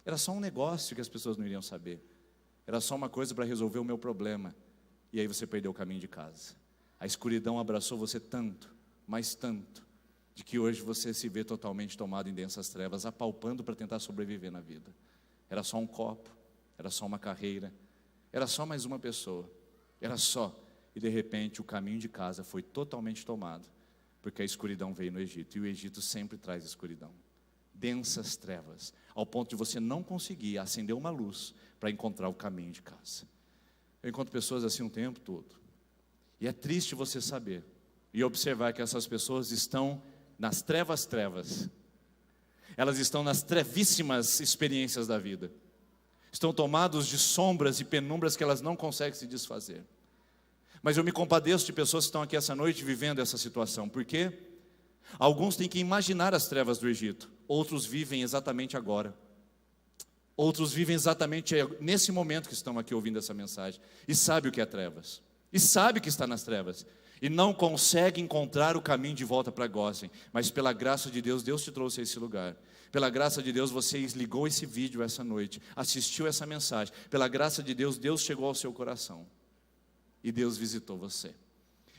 era só um negócio que as pessoas não iriam saber, era só uma coisa para resolver o meu problema. E aí você perdeu o caminho de casa. A escuridão abraçou você tanto, mas tanto, de que hoje você se vê totalmente tomado em densas trevas, apalpando para tentar sobreviver na vida. Era só um copo, era só uma carreira, era só mais uma pessoa, era só. E de repente o caminho de casa foi totalmente tomado, porque a escuridão veio no Egito, e o Egito sempre traz escuridão. Densas trevas, ao ponto de você não conseguir acender uma luz para encontrar o caminho de casa. Eu encontro pessoas assim o tempo todo, e é triste você saber e observar que essas pessoas estão nas trevas, elas estão nas trevíssimas experiências da vida, estão tomados de sombras e penumbras que elas não conseguem se desfazer. Mas eu me compadeço de pessoas que estão aqui essa noite vivendo essa situação. Por quê? Alguns têm que imaginar as trevas do Egito, outros vivem exatamente agora. Outros vivem exatamente nesse momento que estão aqui ouvindo essa mensagem, e sabe o que é trevas, e sabe que está nas trevas, e não consegue encontrar o caminho de volta para Gósen, mas pela graça de Deus, Deus te trouxe a esse lugar. Pela graça de Deus, você ligou esse vídeo essa noite, assistiu essa mensagem. Pela graça de Deus, Deus chegou ao seu coração, e Deus visitou você.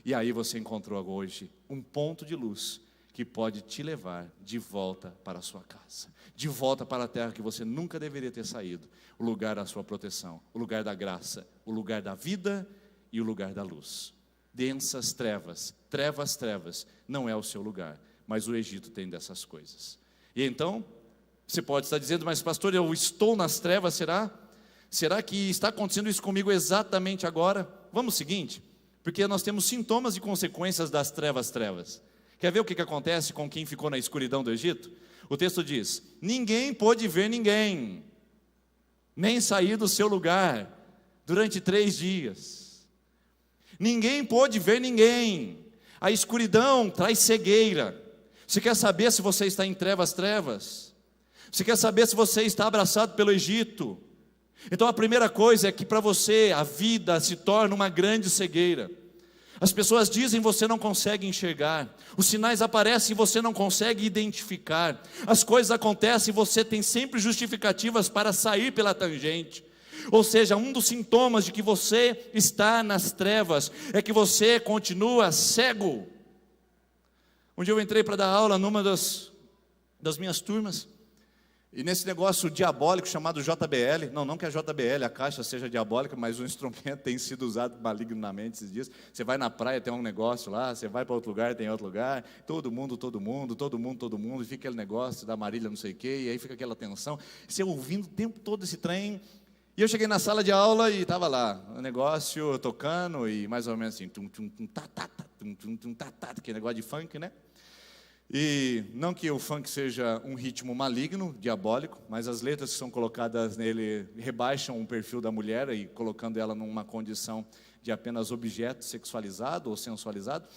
E aí você encontrou hoje um ponto de luz que pode te levar de volta para a sua casa, de volta para a terra que você nunca deveria ter saído, o lugar da sua proteção, o lugar da graça, o lugar da vida e o lugar da luz. Densas trevas, trevas, não é o seu lugar, mas o Egito tem dessas coisas. E então, você pode estar dizendo, mas pastor, eu estou nas trevas, será? Será que está acontecendo isso comigo exatamente agora? Vamos ao seguinte, porque nós temos sintomas e consequências das trevas. Quer ver o que acontece com quem ficou na escuridão do Egito? O texto diz, ninguém pôde ver ninguém, nem sair do seu lugar, durante 3 dias. Ninguém pôde ver ninguém. A escuridão traz cegueira. Você quer saber se você está em trevas? Você quer saber se você está abraçado pelo Egito? Então a primeira coisa é que para você a vida se torna uma grande cegueira. As pessoas dizem você não consegue enxergar, os sinais aparecem e você não consegue identificar, as coisas acontecem e você tem sempre justificativas para sair pela tangente. Ou seja, um dos sintomas de que você está nas trevas é que você continua cego. Um dia eu entrei para dar aula numa das minhas turmas, e nesse negócio diabólico chamado JBL, não que a JBL, a caixa seja diabólica, mas o instrumento tem sido usado malignamente esses dias. Você vai na praia, tem um negócio lá, você vai para outro lugar, tem outro lugar, todo mundo, e fica aquele negócio da Marília não sei o quê, e aí fica aquela tensão, você ouvindo o tempo todo esse trem. E eu cheguei na sala de aula e estava lá, o negócio tocando, e mais ou menos assim, aquele negócio de funk, né? E não que o funk seja um ritmo maligno, diabólico, mas as letras que são colocadas nele rebaixam o perfil da mulher e colocando ela numa condição de apenas objeto sexualizado ou sensualizado.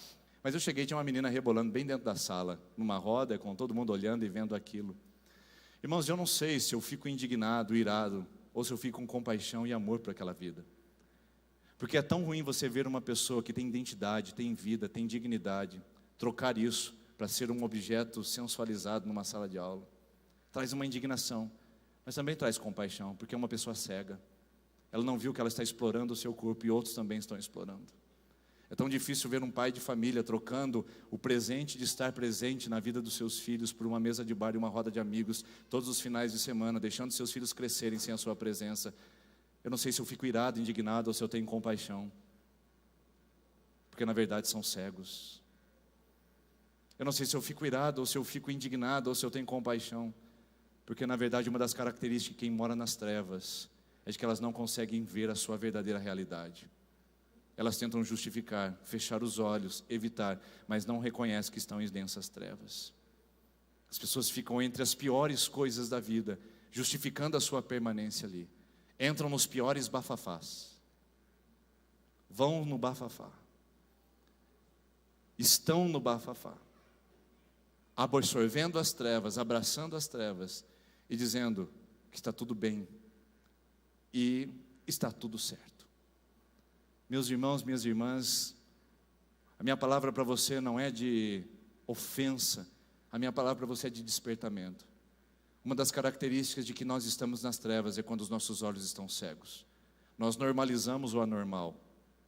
Mas eu cheguei e tinha uma menina rebolando bem dentro da sala, numa roda, com todo mundo olhando e vendo aquilo. Irmãos, eu não sei se eu fico indignado, irado, ou se eu fico com compaixão e amor por aquela vida. Porque é tão ruim você ver uma pessoa que tem identidade, tem vida, tem dignidade, trocar isso para ser um objeto sensualizado numa sala de aula. Traz uma indignação, mas também traz compaixão, porque é uma pessoa cega. Ela não viu que ela está explorando o seu corpo e outros também estão explorando. É tão difícil ver um pai de família trocando o presente de estar presente na vida dos seus filhos por uma mesa de bar e uma roda de amigos todos os finais de semana, deixando seus filhos crescerem sem a sua presença. Eu não sei se eu fico irado, indignado ou se eu tenho compaixão, porque na verdade são cegos. Eu não sei se eu fico irado, ou se eu fico indignado, ou se eu tenho compaixão, porque na verdade uma das características de quem mora nas trevas é de que elas não conseguem ver a sua verdadeira realidade. Elas tentam justificar, fechar os olhos, evitar, mas não reconhecem que estão em densas trevas. As pessoas ficam entre as piores coisas da vida, justificando a sua permanência ali. Entram nos piores bafafás. Vão no bafafá. Estão no bafafá. Absorvendo as trevas, abraçando as trevas e dizendo que está tudo bem e está tudo certo. Meus irmãos, minhas irmãs, a minha palavra para você não é de ofensa, a minha palavra para você é de despertamento. Uma das características de que nós estamos nas trevas é quando os nossos olhos estão cegos. Nós normalizamos o anormal,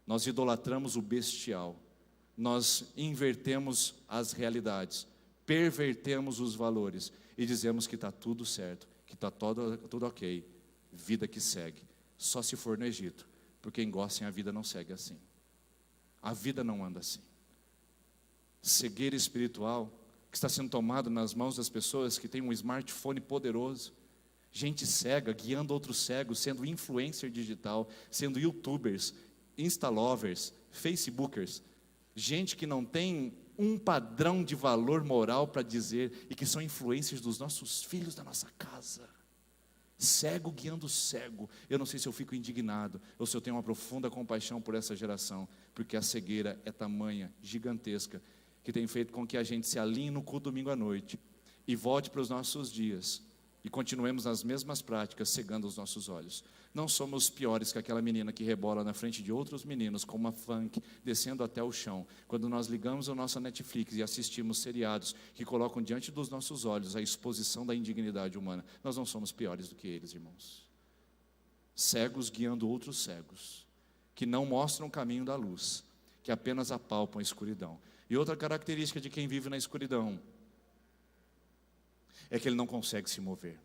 nós idolatramos o bestial, nós invertemos as realidades, pervertemos os valores e dizemos que está tudo certo, que está tudo ok, vida que segue, só se for no Egito, porque em Gósen a vida não segue assim, a vida não anda assim. Cegueira espiritual que está sendo tomada nas mãos das pessoas que têm um smartphone poderoso, gente cega guiando outros cegos, sendo influencer digital, sendo youtubers, instalovers, facebookers, gente que não tem um padrão de valor moral para dizer, e que são influências dos nossos filhos da nossa casa. Cego guiando cego. Eu não sei se eu fico indignado, ou se eu tenho uma profunda compaixão por essa geração, porque a cegueira é tamanha, gigantesca, que tem feito com que a gente se alinhe no culto domingo à noite e volte para os nossos dias e continuemos nas mesmas práticas, cegando os nossos olhos. Não somos piores que aquela menina que rebola na frente de outros meninos com uma funk descendo até o chão, quando nós ligamos a nossa Netflix e assistimos seriados que colocam diante dos nossos olhos a exposição da indignidade humana. Nós não somos piores do que eles, irmãos. Cegos guiando outros cegos, que não mostram o caminho da luz, que apenas apalpam a escuridão. E outra característica de quem vive na escuridão é que ele não consegue se mover.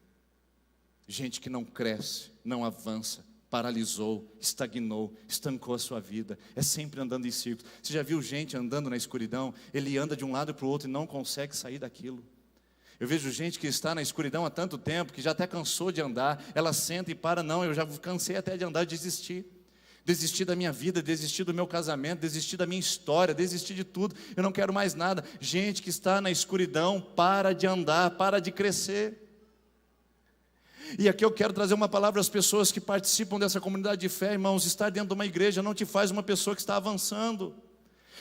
Gente que não cresce, não avança, paralisou, estagnou, estancou a sua vida, é sempre andando em círculos. Você já viu gente andando na escuridão? Ele anda de um lado para o outro e não consegue sair daquilo. Eu vejo gente que está na escuridão há tanto tempo, que já até cansou de andar, ela senta e para, não, eu já cansei até de andar, desistir. Desistir da minha vida, desistir do meu casamento, desistir da minha história, desistir de tudo, eu não quero mais nada. Gente que está na escuridão, para de andar, para de crescer. E aqui eu quero trazer uma palavra às pessoas que participam dessa comunidade de fé, irmãos. Estar dentro de uma igreja não te faz uma pessoa que está avançando.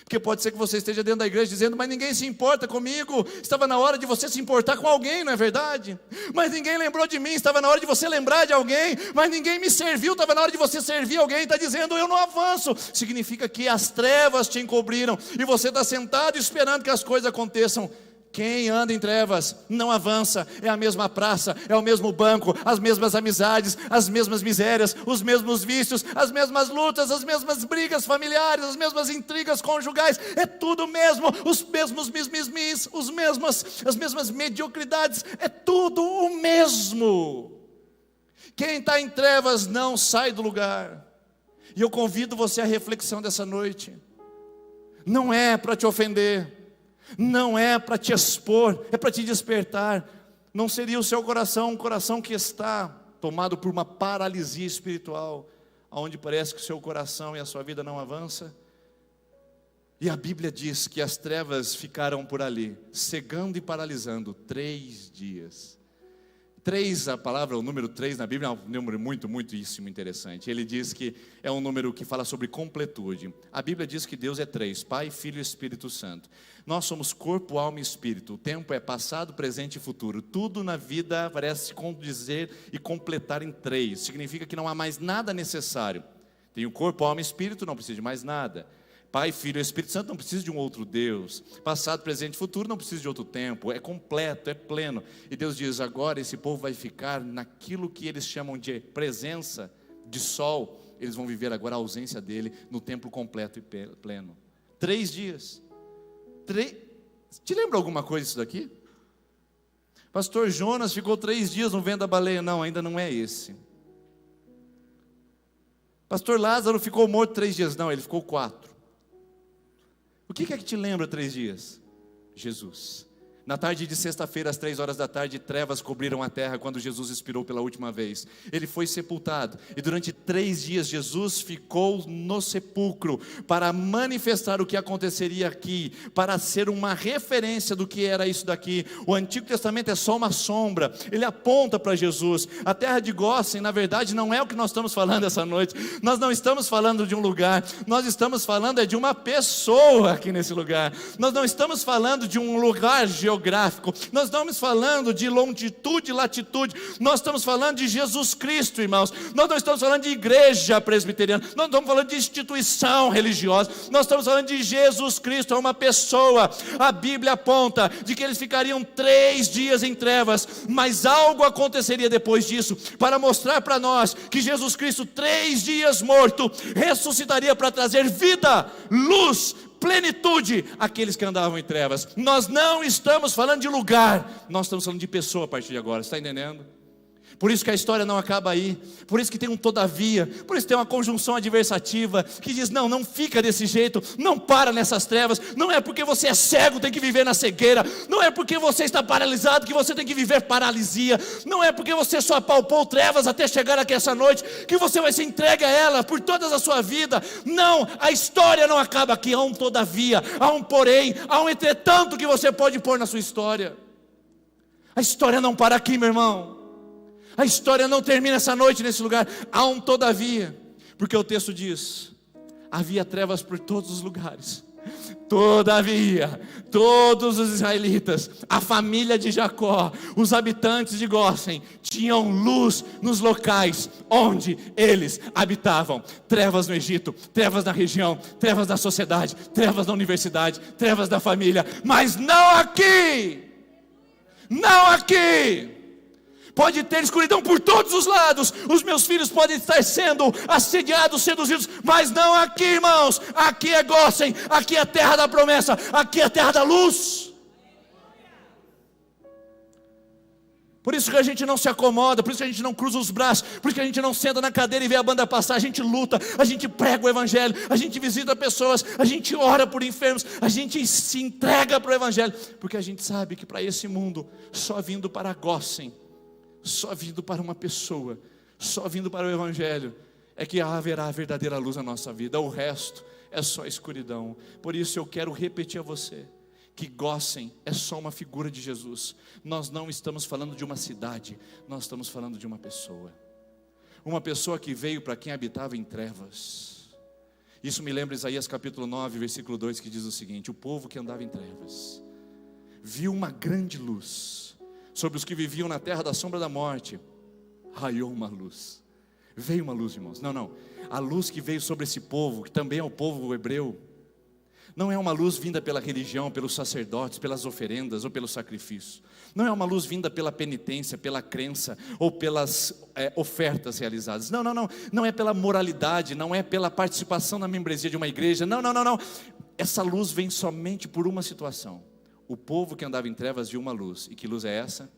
Porque pode ser que você esteja dentro da igreja dizendo, mas ninguém se importa comigo. Estava na hora de você se importar com alguém, não é verdade? Mas ninguém lembrou de mim. Estava na hora de você lembrar de alguém, mas ninguém me serviu. Estava na hora de você servir alguém. Está dizendo, eu não avanço. Significa que as trevas te encobriram e você está sentado esperando que as coisas aconteçam. Quem anda em trevas não avança, é a mesma praça, é o mesmo banco, as mesmas amizades, as mesmas misérias, os mesmos vícios, as mesmas lutas, as mesmas brigas familiares, as mesmas intrigas conjugais, é tudo mesmo, os mesmos mismis, as mesmas mediocridades, é tudo o mesmo. Quem está em trevas não sai do lugar. E eu convido você à reflexão dessa noite. Não é para te ofender, não é para te expor, é para te despertar. Não seria o seu coração um coração que está tomado por uma paralisia espiritual, onde parece que o seu coração e a sua vida não avança? E a Bíblia diz que as trevas ficaram por ali, cegando e paralisando 3 dias. 3, a palavra, o número 3 na Bíblia é um número muitíssimo interessante. Ele diz que é um número que fala sobre completude. A Bíblia diz que Deus é 3, Pai, Filho e Espírito Santo. Nós somos corpo, alma e espírito. O tempo é passado, presente e futuro. Tudo na vida parece condizer e completar em 3. Significa que não há mais nada necessário. Tem o corpo, alma e espírito, não precisa de mais nada. Pai, Filho e Espírito Santo não precisa de um outro Deus. Passado, presente e futuro não precisa de outro tempo. É completo, é pleno. E Deus diz, agora esse povo vai ficar naquilo que eles chamam de presença de sol. Eles vão viver agora a ausência dele no tempo completo e pleno. 3 dias. Te lembra alguma coisa disso daqui? Pastor Jonas ficou 3 dias no vento da baleia. Não, ainda não é esse. Pastor Lázaro ficou morto 3 dias. Não, ele ficou 4. O que é que te lembra 3 dias? Jesus. Na tarde de sexta-feira, às 3 horas da tarde, trevas cobriram a terra quando Jesus expirou pela última vez. Ele foi sepultado e durante 3 dias Jesus ficou no sepulcro para manifestar o que aconteceria aqui, para ser uma referência do que era isso daqui. O Antigo Testamento é só uma sombra, ele aponta para Jesus. A terra de Gósen, na verdade, não é o que nós estamos falando essa noite. Nós não estamos falando de um lugar, nós estamos falando de uma pessoa aqui nesse lugar. Nós não estamos falando de um lugar geográfico, nós estamos falando de longitude e latitude, nós estamos falando de Jesus Cristo, irmãos. Nós não estamos falando de igreja presbiteriana, nós não estamos falando de instituição religiosa, nós estamos falando de Jesus Cristo, é uma pessoa. A Bíblia aponta de que eles ficariam 3 dias em trevas, mas algo aconteceria depois disso, para mostrar para nós que Jesus Cristo, 3 dias morto, ressuscitaria para trazer vida, luz, plenitude àqueles que andavam em trevas. Nós não estamos falando de lugar, nós estamos falando de pessoa a partir de agora, está entendendo? Por isso que a história não acaba aí, por isso que tem um todavia, por isso tem uma conjunção adversativa, que diz, não fica desse jeito, não para nessas trevas, não é porque você é cego, tem que viver na cegueira, não é porque você está paralisado, que você tem que viver paralisia, não é porque você só apalpou trevas até chegar aqui essa noite, que você vai ser entregue a ela por toda a sua vida. Não, a história não acaba aqui, há um todavia, há um porém, há um entretanto que você pode pôr na sua história. A história não para aqui, meu irmão. A história não termina essa noite nesse lugar. Há um todavia, porque o texto diz, havia trevas por todos os lugares, Todavia, todos os israelitas, a família de Jacó, os habitantes de Gósen, tinham luz nos locais onde eles habitavam. Trevas no Egito, trevas na região, trevas na sociedade, trevas na universidade, trevas da família, mas não aqui. Não aqui. Pode ter escuridão por todos os lados, os meus filhos podem estar sendo assediados, seduzidos, mas não aqui, irmãos. Aqui é Gósen, aqui é a terra da promessa, aqui é a terra da luz. Por isso que a gente não se acomoda, por isso que a gente não cruza os braços, por isso que a gente não senta na cadeira e vê a banda passar. A gente luta, a gente prega o evangelho, a gente visita pessoas, a gente ora por enfermos, a gente se entrega para o evangelho, porque a gente sabe que para esse mundo, só vindo para Gósen, só vindo para uma pessoa, só vindo para o evangelho, é que haverá a verdadeira luz na nossa vida. O resto é só escuridão. Por isso eu quero repetir a você que Gósen é só uma figura de Jesus. Nós não estamos falando de uma cidade, nós estamos falando de uma pessoa que veio para quem habitava em trevas. Isso me lembra Isaías capítulo 9, versículo 2, que diz o seguinte: o povo que andava em trevas viu uma grande luz. Sobre os que viviam na terra da sombra da morte, raiou uma luz. Veio uma luz, irmãos. Não, a luz que veio sobre esse povo, que também é o povo hebreu, não é uma luz vinda pela religião, pelos sacerdotes, pelas oferendas ou pelo sacrifício. Não é uma luz vinda pela penitência, pela crença ou pelas ofertas realizadas. Não é pela moralidade, não é pela participação na membresia de uma igreja. Não. Essa luz vem somente por uma situação. O povo que andava em trevas viu uma luz. E que luz é essa?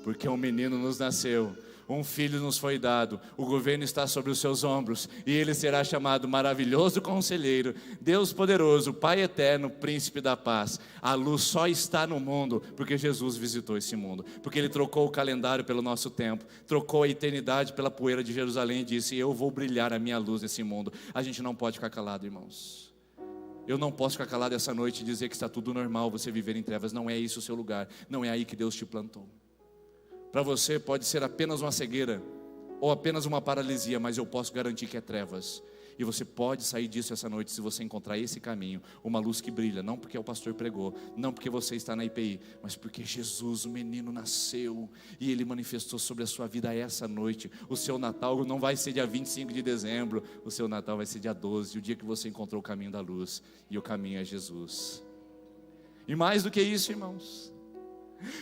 Porque um menino nos nasceu, um filho nos foi dado, o governo está sobre os seus ombros, e ele será chamado Maravilhoso Conselheiro, Deus Poderoso, Pai Eterno, Príncipe da Paz. A luz só está no mundo porque Jesus visitou esse mundo, porque Ele trocou o calendário pelo nosso tempo, trocou a eternidade pela poeira de Jerusalém e disse: eu vou brilhar a minha luz nesse mundo. A gente não pode ficar calado, irmãos. Eu não posso ficar calado essa noite e dizer que está tudo normal você viver em trevas. Não é isso o seu lugar, não é aí que Deus te plantou. Para você pode ser apenas uma cegueira ou apenas uma paralisia, mas eu posso garantir que é trevas. E você pode sair disso essa noite se você encontrar esse caminho, uma luz que brilha, não porque o pastor pregou, não porque você está na IPI, mas porque Jesus, o menino, nasceu e Ele manifestou sobre a sua vida essa noite. O seu Natal não vai ser dia 25 de dezembro, o seu Natal vai ser dia 12, o dia que você encontrou o caminho da luz, e o caminho é Jesus. E mais do que isso, irmãos,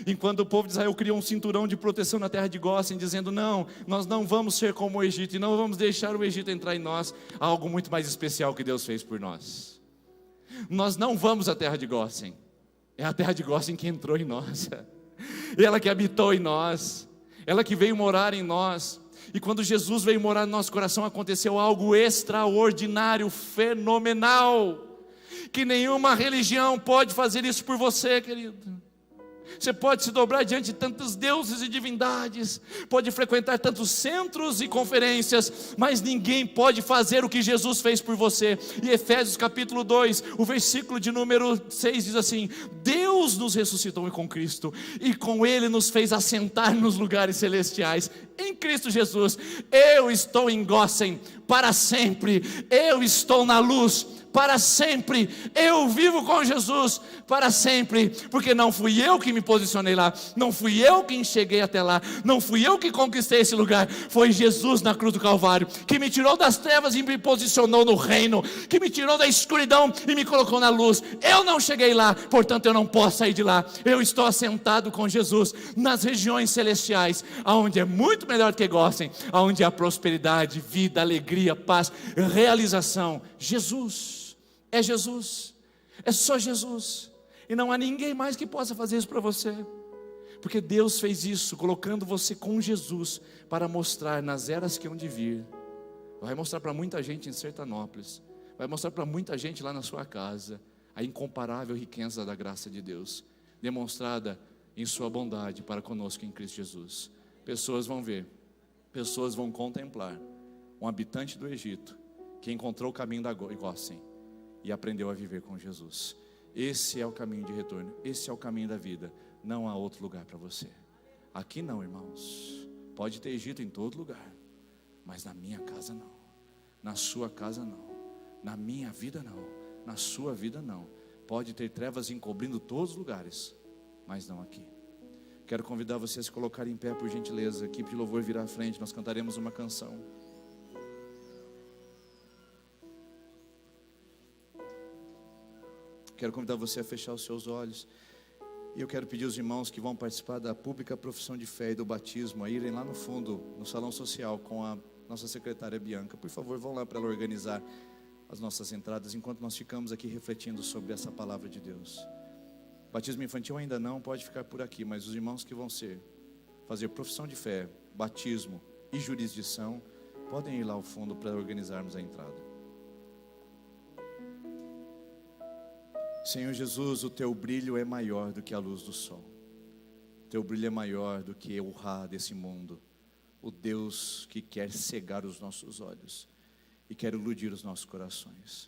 enquanto o povo de Israel criou um cinturão de proteção na terra de Gósen, dizendo: não, nós não vamos ser como o Egito, e não vamos deixar o Egito entrar em nós, há algo muito mais especial que Deus fez por nós. Nós não vamos à terra de Gósen, é a terra de Gósen que entrou em nós, ela que habitou em nós, ela que veio morar em nós. E quando Jesus veio morar no nosso coração, aconteceu algo extraordinário, fenomenal, que nenhuma religião pode fazer isso por você, querido. Você pode se dobrar diante de tantos deuses e divindades, pode frequentar tantos centros e conferências, mas ninguém pode fazer o que Jesus fez por você. E Efésios capítulo 2, o versículo de número 6 diz assim: Deus nos ressuscitou com Cristo, e com Ele nos fez assentar nos lugares celestiais, em Cristo Jesus. Eu estou em Gósen para sempre, eu estou na luz para sempre, eu vivo com Jesus para sempre, porque não fui eu que me posicionei lá, não fui eu que cheguei até lá, não fui eu que conquistei esse lugar, foi Jesus na cruz do Calvário, que me tirou das trevas e me posicionou no reino, que me tirou da escuridão e me colocou na luz. Eu não cheguei lá, portanto eu não posso sair de lá. Eu estou assentado com Jesus nas regiões celestiais, aonde é muito melhor do que Gósen, aonde há prosperidade, vida, alegria, paz, realização. Jesus, é Jesus, é só Jesus, e não há ninguém mais que possa fazer isso para você, porque Deus fez isso, colocando você com Jesus, para mostrar nas eras que hão de vir. Vai mostrar para muita gente em Sertanópolis, vai mostrar para muita gente lá na sua casa, a incomparável riqueza da graça de Deus, demonstrada em sua bondade para conosco em Cristo Jesus. Pessoas vão ver, pessoas vão contemplar um habitante do Egito, que encontrou o caminho da Gósen e aprendeu a viver com Jesus. Esse é o caminho de retorno, esse é o caminho da vida. Não há outro lugar para você. Aqui não, irmãos. Pode ter Egito em todo lugar, mas na minha casa não, na sua casa não, na minha vida não, Na sua vida não. Pode ter trevas encobrindo todos os lugares, mas não aqui. Quero convidar você a se colocar em pé, por gentileza. A equipe de louvor virá à frente, nós cantaremos uma canção. Quero convidar você a fechar os seus olhos. E eu quero pedir aos irmãos que vão participar da pública profissão de fé e do batismo a irem lá no fundo, no salão social, com a nossa secretária Bianca. Por favor, vão lá para ela organizar as nossas entradas, enquanto nós ficamos aqui refletindo sobre essa palavra de Deus. Batismo infantil ainda não, pode ficar por aqui, mas os irmãos que vão fazer profissão de fé, batismo e jurisdição, podem ir lá ao fundo para organizarmos a entrada. Senhor Jesus, o teu brilho é maior do que a luz do sol. O teu brilho é maior do que o ra desse mundo. O Deus que quer cegar os nossos olhos e quer iludir os nossos corações.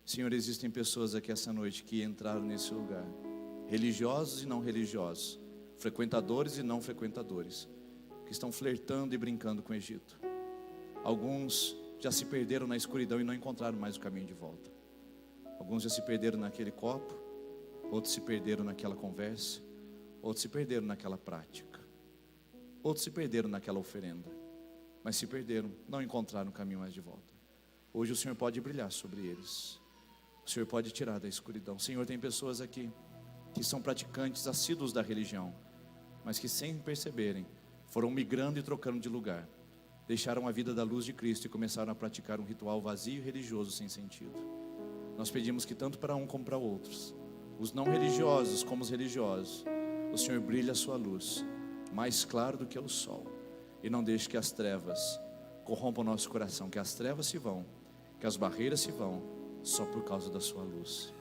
Senhor, existem pessoas aqui essa noite que entraram nesse lugar, religiosos e não religiosos, frequentadores e não frequentadores, que estão flertando e brincando com o Egito. Alguns já se perderam na escuridão e não encontraram mais o caminho de volta. Alguns já se perderam naquele copo, outros se perderam naquela conversa, outros se perderam naquela prática, outros se perderam naquela oferenda, mas se perderam, não encontraram o caminho mais de volta. Hoje o Senhor pode brilhar sobre eles, o Senhor pode tirar da escuridão. Senhor, tem pessoas aqui que são praticantes assíduos da religião, mas que sem perceberem, foram migrando e trocando de lugar, deixaram a vida da luz de Cristo e começaram a praticar um ritual vazio e religioso sem sentido. Nós pedimos que tanto para um como para outros, os não religiosos como os religiosos, o Senhor brilhe a sua luz, mais claro do que o sol, e não deixe que as trevas corrompam o nosso coração, que as trevas se vão, que as barreiras se vão, só por causa da sua luz.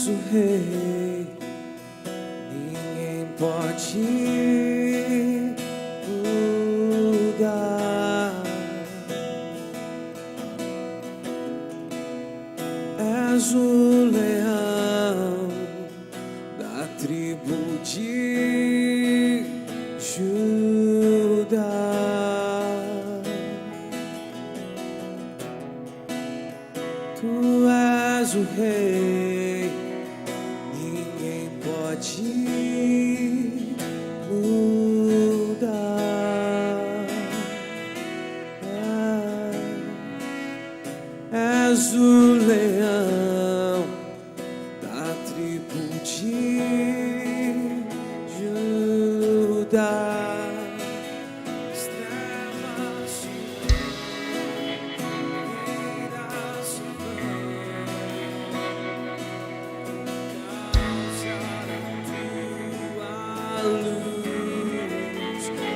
O rei, ninguém pode mudar. És o leão da tribo de Judá. Tu és o rei, és o leão da tribo de Judá.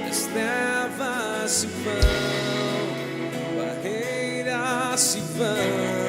As trevas se vão, barreiras se vão.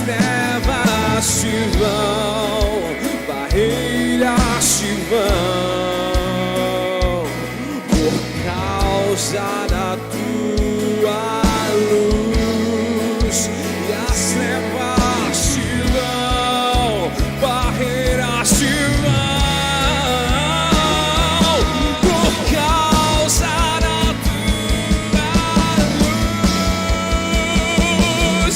trevas se vão, barreiras se vão, por causa da tua luz. E as trevas se vão, barreiras se vão, por causa da tua luz.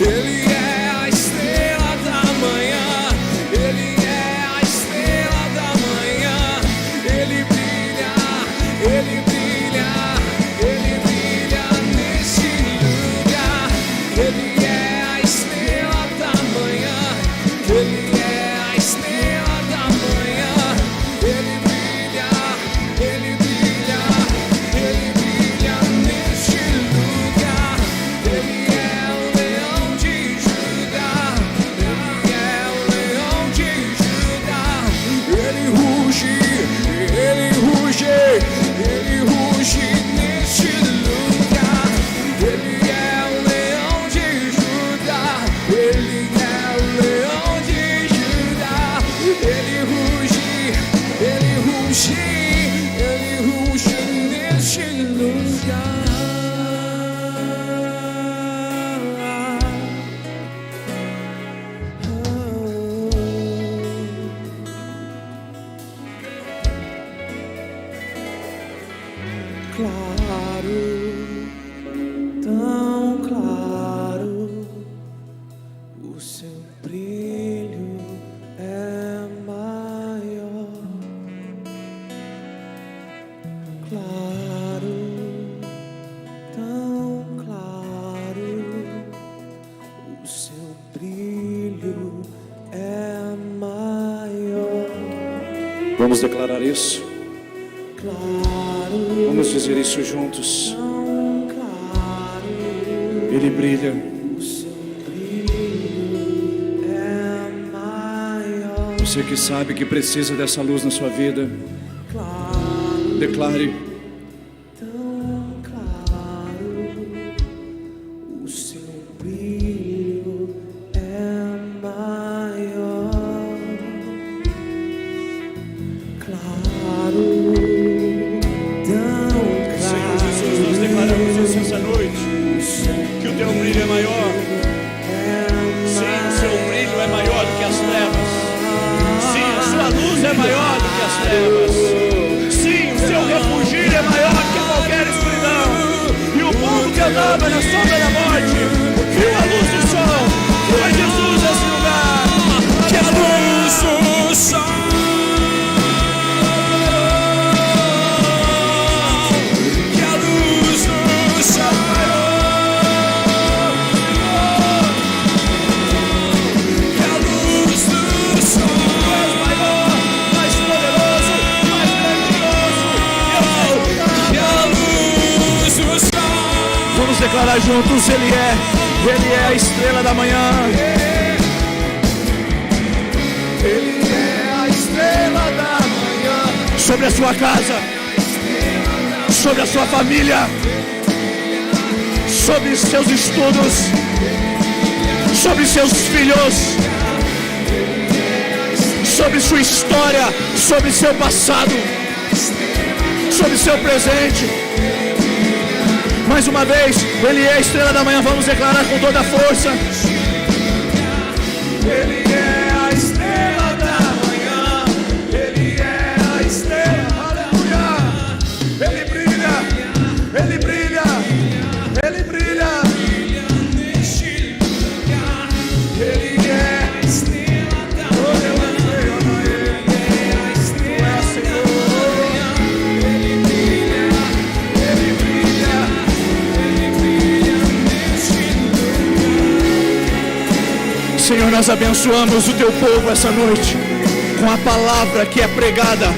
Ele é a estrela da manhã, Ele é a estrela da manhã. Ele brilha, Ele brilha, Ele brilha nesse lugar. Ele é a estrela da manhã, Ele é a estrela da manhã. Ele brilha, Ele brilha, Ele brilha neste lugar. Ele é o leão de Judá, Ele é o leão de Judá. Ele ruge, Ele ruge, Ele ruge neste lugar. Ele é o leão de Judá, Ele é o leão de Judá. Ele ruge, Ele ruge, Ele ruge neste lugar. Claro, tão claro, o seu brilho é maior. Claro, tão claro, o seu brilho é maior. Vamos declarar isso. Claro, Vamos dizer isso juntos. tão claro, Ele brilha. o seu brilho é maior. Você que sabe que precisa dessa luz na sua vida, Claro, declare. tão claro, o seu brilho é maior. Claro, tão Senhor claro, Jesus, nós declaramos isso essa noite, que o teu brilho é maior. Sim, o seu brilho é maior do que as trevas. Sim, a sua luz é maior do que as trevas. Sim, o seu refugir é maior que qualquer escuridão. E o povo que andava na sombra da morte viu a luz do sol. Foi Jesus nesse lugar. que a luz do sol, que a luz do sol, que a luz do sol, Maior, mais poderoso, mais grandioso. que a luz do sol. Vamos declarar juntos, Ele é a estrela da manhã. Ele é a estrela da manhã, Sobre a sua casa, sobre a sua família, sobre seus estudos, sobre seus filhos, sobre sua história, sobre seu passado, sobre seu presente. Mais uma vez, Ele é a estrela da manhã. Vamos declarar com toda a força. Ele é a estrela da manhã, Ele é a estrela, aleluia. Ele brilha, Ele brilha, Ele brilha. Neste lugar, Ele é a estrela da manhã, Ele é a estrela da manhã. Ele brilha, Ele brilha, Ele brilha neste lugar. Senhor, nós abençoamos o teu povo essa noite com a palavra que é pregada,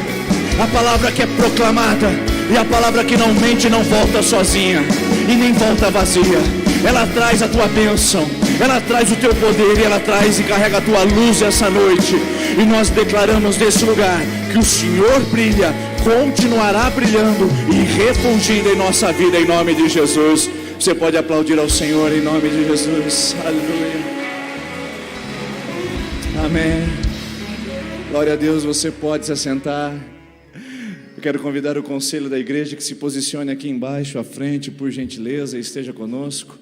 a palavra que é proclamada, e a palavra que não mente, não volta sozinha e nem volta vazia. Ela traz a tua bênção, ela traz o teu poder, e ela traz e carrega a tua luz essa noite. E nós declaramos nesse lugar que o Senhor brilha, continuará brilhando e refulgindo em nossa vida, em nome de Jesus. Você pode aplaudir ao Senhor em nome de Jesus. Aleluia. Amém. Glória a Deus, você pode se assentar. Eu quero convidar o conselho da igreja que se posicione aqui embaixo, à frente, por gentileza, e esteja conosco.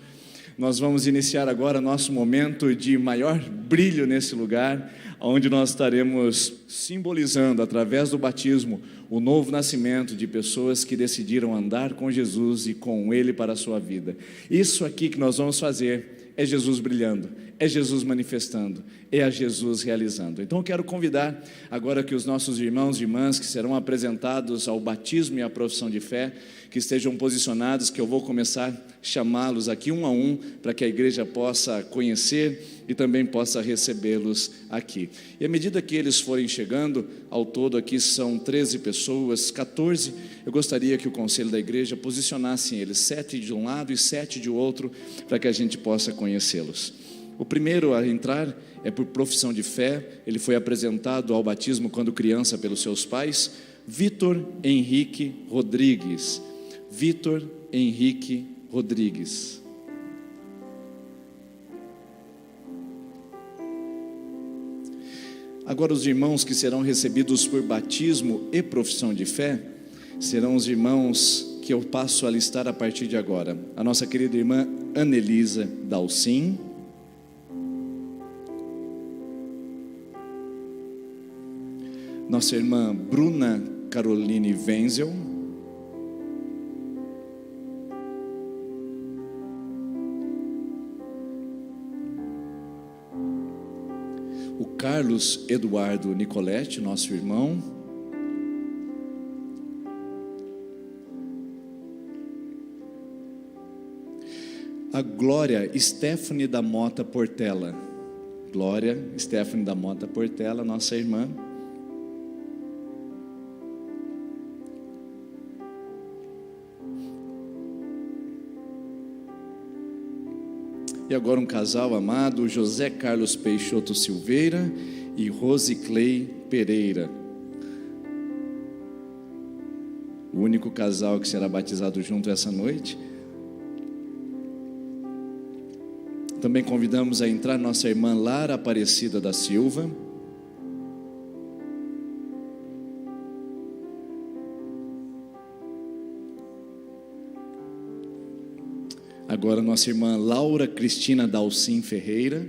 Nós vamos iniciar agora nosso momento de maior brilho nesse lugar, onde nós estaremos simbolizando, através do batismo, o novo nascimento de pessoas que decidiram andar com Jesus e com Ele para a sua vida. Isso aqui que nós vamos fazer é Jesus brilhando, é Jesus manifestando, é a Jesus realizando. Então eu quero convidar agora que os nossos irmãos e irmãs que serão apresentados ao batismo e à profissão de fé, que estejam posicionados, que eu vou começar a chamá-los aqui um a um, para que a igreja possa conhecer e também possa recebê-los aqui. E à medida que eles forem chegando, ao todo aqui são 13 pessoas, 14, eu gostaria que o conselho da igreja posicionasse eles, 7 de um lado e 7 de outro, para que a gente possa conhecê-los. O primeiro a entrar é por profissão de fé. Ele foi apresentado ao batismo quando criança pelos seus pais, Vitor Henrique Rodrigues. Vitor Henrique Rodrigues. Agora os irmãos que serão recebidos por batismo e profissão de fé serão os irmãos que eu passo a listar a partir de agora. A nossa querida irmã Anelisa Dalcin, nossa irmã Bruna Caroline Wenzel, o Carlos Eduardo Nicoletti, nosso irmão, a Glória Stephanie da Mota Portela, Glória Stephanie da Mota Portela, nossa irmã, e agora um casal amado, José Carlos Peixoto Silveira e Rose Clay Pereira. O único casal que será batizado junto essa noite. Também convidamos a entrar nossa irmã Lara Aparecida da Silva. Agora nossa irmã Laura Cristina Dalcin Ferreira.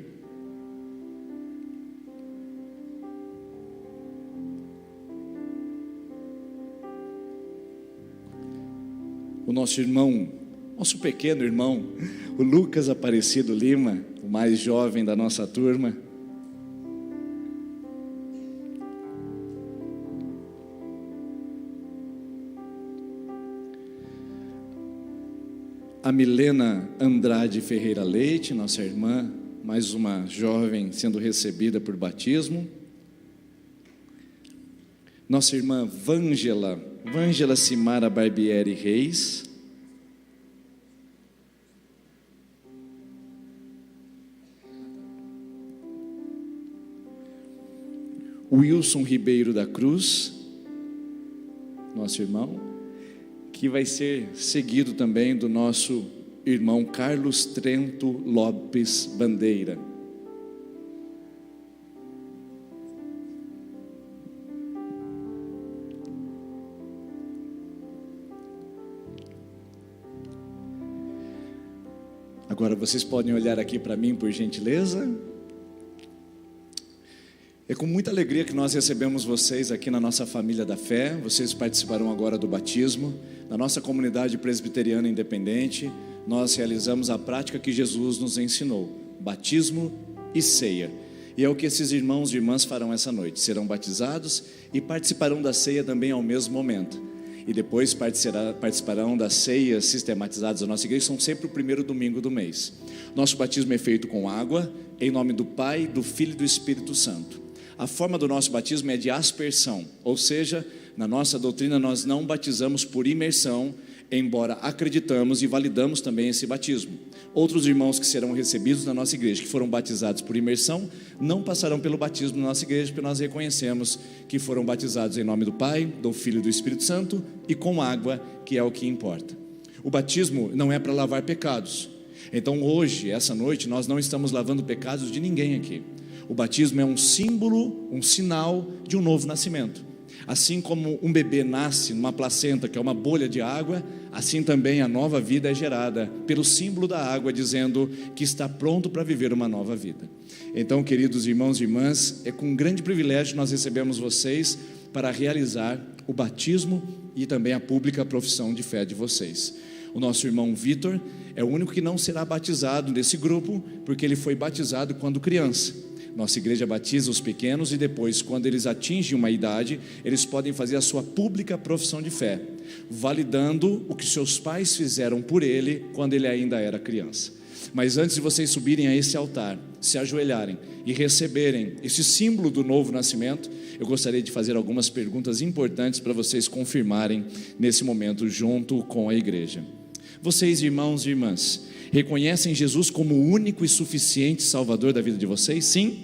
O nosso irmão, nosso pequeno irmão, o Lucas Aparecido Lima, o mais jovem da nossa turma. A Milena Andrade Ferreira Leite, nossa irmã, mais uma jovem sendo recebida por batismo. Nossa irmã Vângela Simara Barbieri Reis. Wilson Ribeiro da Cruz, nosso irmão, que vai ser seguido também do nosso irmão Carlos Trento Lopes Bandeira. Agora vocês podem olhar aqui para mim, por gentileza. É com muita alegria que nós recebemos vocês aqui na nossa família da fé. Vocês participarão agora do batismo. Na nossa comunidade presbiteriana independente, nós realizamos a prática que Jesus nos ensinou: batismo e ceia. E é o que esses irmãos e irmãs farão essa noite. Serão batizados e participarão da ceia também ao mesmo momento. E depois participarão das ceias sistematizadas da nossa igreja. São sempre o primeiro domingo do mês. Nosso batismo é feito com água, em nome do Pai, do Filho e do Espírito Santo. A forma do nosso batismo é de aspersão, ou seja, na nossa doutrina nós não batizamos por imersão, embora acreditamos e validamos também esse batismo. Outros irmãos que serão recebidos na nossa igreja, que foram batizados por imersão, não passarão pelo batismo na nossa igreja, porque nós reconhecemos que foram batizados em nome do Pai, do Filho e do Espírito Santo e com água, que é o que importa. O batismo não é para lavar pecados. Então hoje, essa noite, nós não estamos lavando pecados de ninguém aqui. O batismo é um símbolo, um sinal de um novo nascimento. Assim como um bebê nasce numa placenta, que é uma bolha de água, assim também a nova vida é gerada pelo símbolo da água, dizendo que está pronto para viver uma nova vida. Então, queridos irmãos e irmãs, é com um grande privilégio que nós recebemos vocês para realizar o batismo e também a pública profissão de fé de vocês. O nosso irmão Vitor é o único que não será batizado nesse grupo, porque ele foi batizado quando criança. Nossa igreja batiza os pequenos e depois, quando eles atingem uma idade, eles podem fazer a sua pública profissão de fé, validando o que seus pais fizeram por ele quando ele ainda era criança. Mas antes de vocês subirem a esse altar, se ajoelharem e receberem esse símbolo do novo nascimento, eu gostaria de fazer algumas perguntas importantes para vocês confirmarem nesse momento junto com a igreja. Vocês, irmãos e irmãs, reconhecem Jesus como o único e suficiente Salvador da vida de vocês? Sim?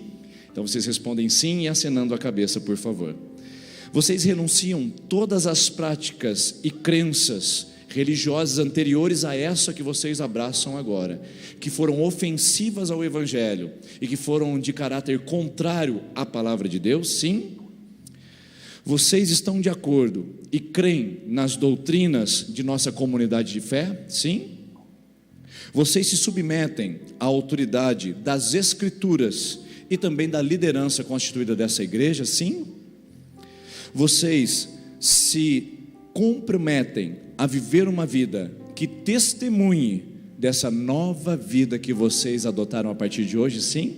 Então vocês respondem sim e acenando a cabeça, por favor. Vocês renunciam todas as práticas e crenças religiosas anteriores a essa que vocês abraçam agora, que foram ofensivas ao Evangelho e que foram de caráter contrário à palavra de Deus? Sim? Vocês estão de acordo e creem nas doutrinas de nossa comunidade de fé? Sim? Vocês se submetem à autoridade das Escrituras e também da liderança constituída dessa igreja? Sim? Vocês se comprometem a viver uma vida que testemunhe dessa nova vida que vocês adotaram a partir de hoje? Sim?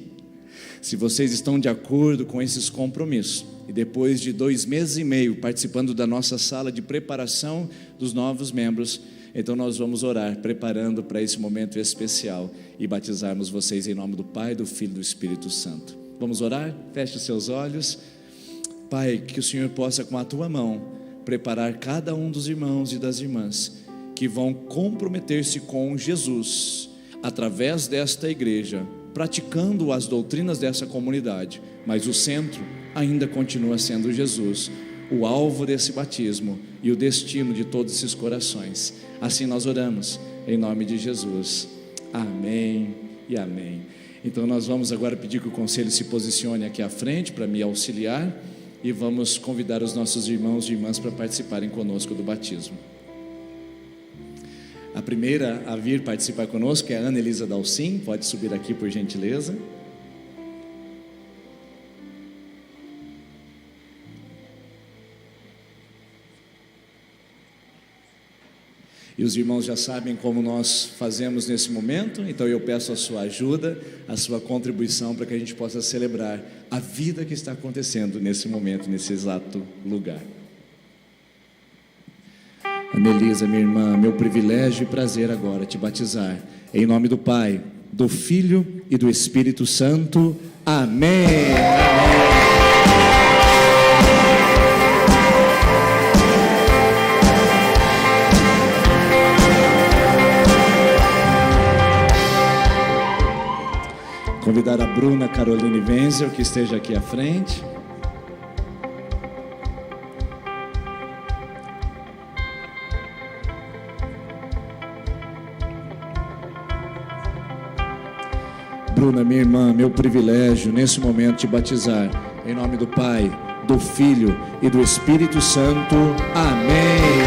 Se vocês estão de acordo com esses compromissos, e depois de 2 meses e meio participando da nossa sala de preparação dos novos membros, então nós vamos orar, preparando para esse momento especial e batizarmos vocês em nome do Pai, do Filho e do Espírito Santo. Vamos orar? Feche os seus olhos. Pai, que o Senhor possa com a tua mão preparar cada um dos irmãos e das irmãs que vão comprometer-se com Jesus através desta igreja, praticando as doutrinas dessa comunidade, mas o centro ainda continua sendo Jesus, o alvo desse batismo e o destino de todos esses corações. Assim nós oramos, em nome de Jesus. Amém e amém. Então nós vamos agora pedir que o conselho se posicione aqui à frente para me auxiliar e vamos convidar os nossos irmãos e irmãs para participarem conosco do batismo. A primeira a vir participar conosco é a Ana Elisa Dalcin. Pode subir aqui, por gentileza. E os irmãos já sabem como nós fazemos nesse momento, então eu peço a sua ajuda, a sua contribuição para que a gente possa celebrar a vida que está acontecendo nesse momento, nesse exato lugar. Anelisa, minha irmã, meu privilégio e prazer agora te batizar, em nome do Pai, do Filho e do Espírito Santo. Amém. Amém. Convidar a Bruna Caroline Wenzel, que esteja aqui à frente. Bruna, minha irmã, meu privilégio nesse momento te batizar, em nome do Pai, do Filho e do Espírito Santo. Amém.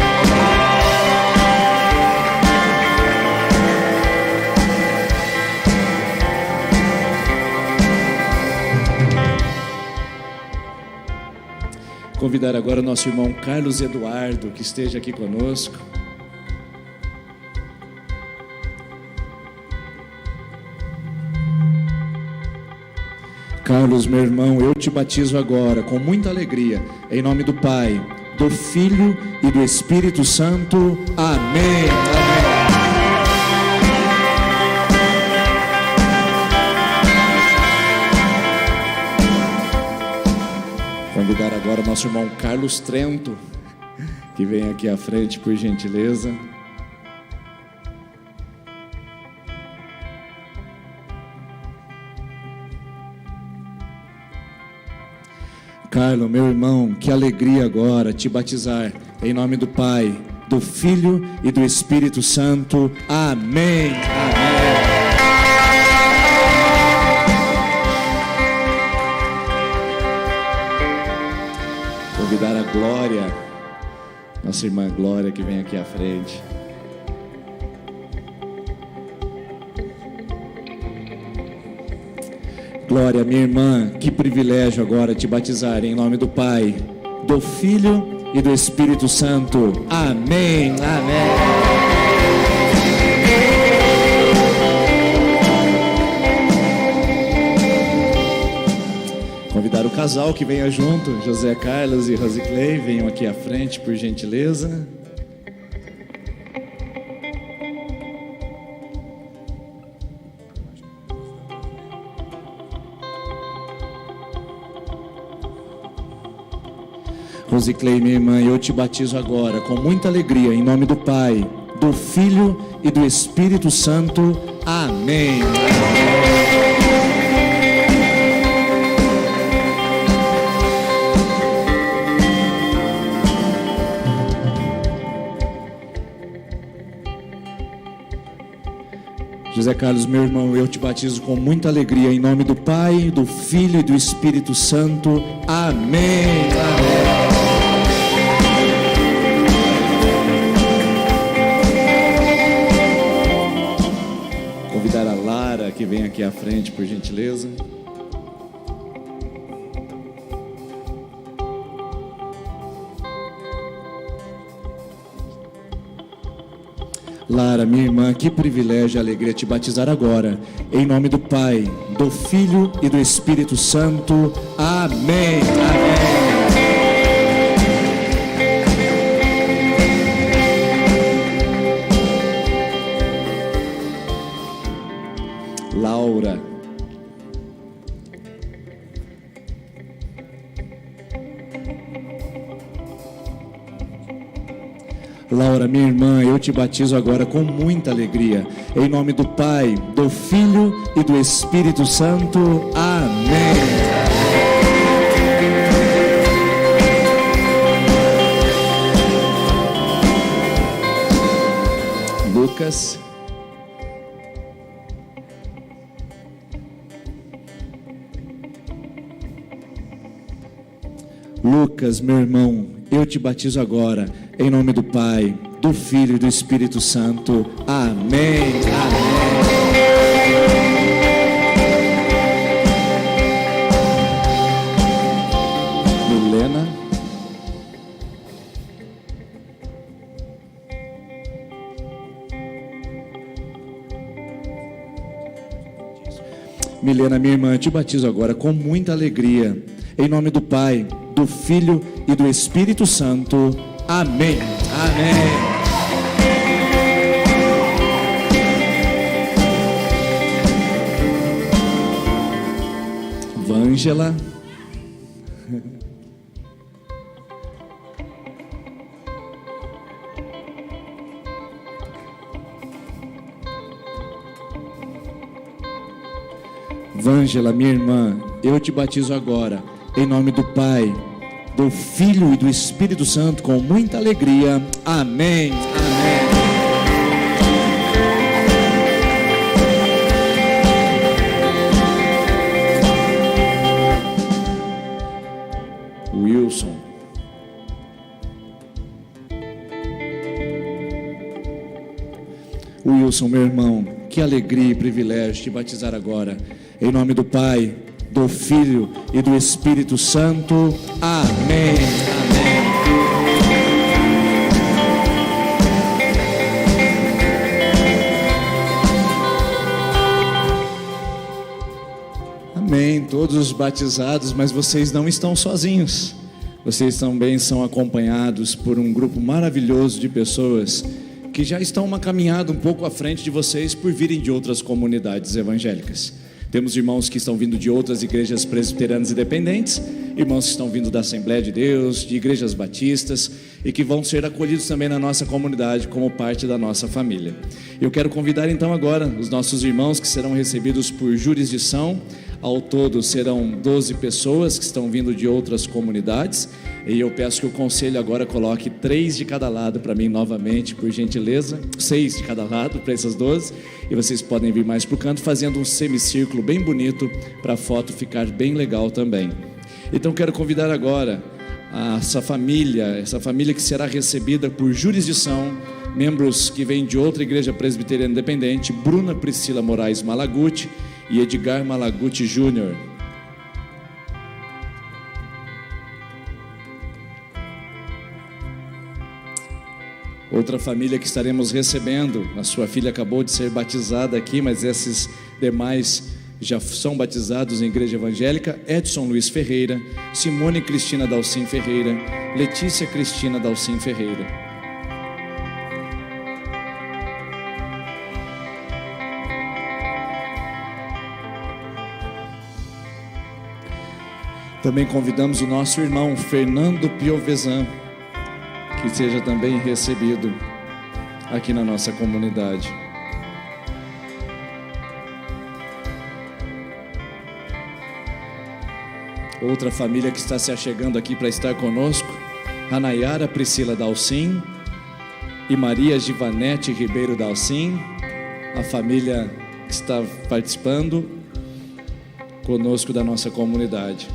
Convidar agora o nosso irmão Carlos Eduardo, que esteja aqui conosco. Carlos, meu irmão, eu te batizo agora com muita alegria, em nome do Pai, do Filho e do Espírito Santo. Amém. Amém. Convidar agora o nosso irmão Carlos Trento, que vem aqui à frente, por gentileza. Carlos, meu irmão, que alegria agora te batizar, em nome do Pai, do Filho e do Espírito Santo. Amém. Amém. Convidar a Glória, nossa irmã Glória, que vem aqui à frente. Glória, minha irmã, que privilégio agora te batizar em nome do Pai, do Filho e do Espírito Santo. Amém. Amém. Convidar o casal que venha junto, José Carlos e Rosiclei, venham aqui à frente, por gentileza. Rosiclei, minha irmã, eu te batizo agora com muita alegria em nome do Pai, do Filho e do Espírito Santo. Amém. José Carlos, meu irmão, eu te batizo com muita alegria em nome do Pai, do Filho e do Espírito Santo. Amém. Amém. Convidar a Lara que vem aqui à frente, por gentileza. Lara, minha irmã, que privilégio e alegria te batizar agora, em nome do Pai, do Filho e do Espírito Santo. Amém. Amém. Laura. Laura, minha irmã, eu te batizo agora com muita alegria, em nome do Pai, do Filho e do Espírito Santo. Amém. Lucas. Lucas, meu irmão, eu te batizo agora, em nome do Pai, do Filho e do Espírito Santo. Amém. Amém. Milena. Milena, minha irmã, te batizo agora com muita alegria, em nome do Pai, do Filho e do Espírito Santo. Amém. Amém. Vângela. Vângela, minha irmã, eu te batizo agora, em nome do Pai, do Filho e do Espírito Santo, com muita alegria. Amém. Amém. Wilson. Wilson, meu irmão, que alegria e privilégio te batizar agora, em nome do Pai, do Filho e do Espírito Santo. Amém. Amém. Amém. Todos os batizados, mas vocês não estão sozinhos. Vocês também são acompanhados por um grupo maravilhoso de pessoas que já estão uma caminhada um pouco à frente de vocês por virem de outras comunidades evangélicas. Temos irmãos que estão vindo de outras igrejas presbiterianas independentes, irmãos que estão vindo da Assembleia de Deus, de igrejas batistas e que vão ser acolhidos também na nossa comunidade como parte da nossa família. Eu quero convidar então agora os nossos irmãos que serão recebidos por jurisdição Ao todo serão 12 pessoas que estão vindo de outras comunidades. E eu peço que o conselho agora coloque 3 de cada lado para mim novamente, por gentileza. 6 de cada lado para essas 12. E vocês podem vir mais para o canto, fazendo um semicírculo bem bonito para a foto ficar bem legal também. Então quero convidar agora essa família que será recebida por jurisdição, membros que vêm de outra igreja presbiteriana independente, Bruna Priscila Moraes Malaguti e Edgar Malaguti Júnior. Outra família que estaremos recebendo, a sua filha acabou de ser batizada aqui, mas esses demais já são batizados em igreja evangélica: Edson Luiz Ferreira, Simone Cristina Dalcin Ferreira, Letícia Cristina Dalcin Ferreira. Também convidamos o nosso irmão Fernando Piovesan, que seja também recebido aqui na nossa comunidade. Outra família que está se achegando aqui para estar conosco, a Nayara Priscila Dalcin e Maria Givanete Ribeiro Dalcin, a família que está participando conosco da nossa comunidade.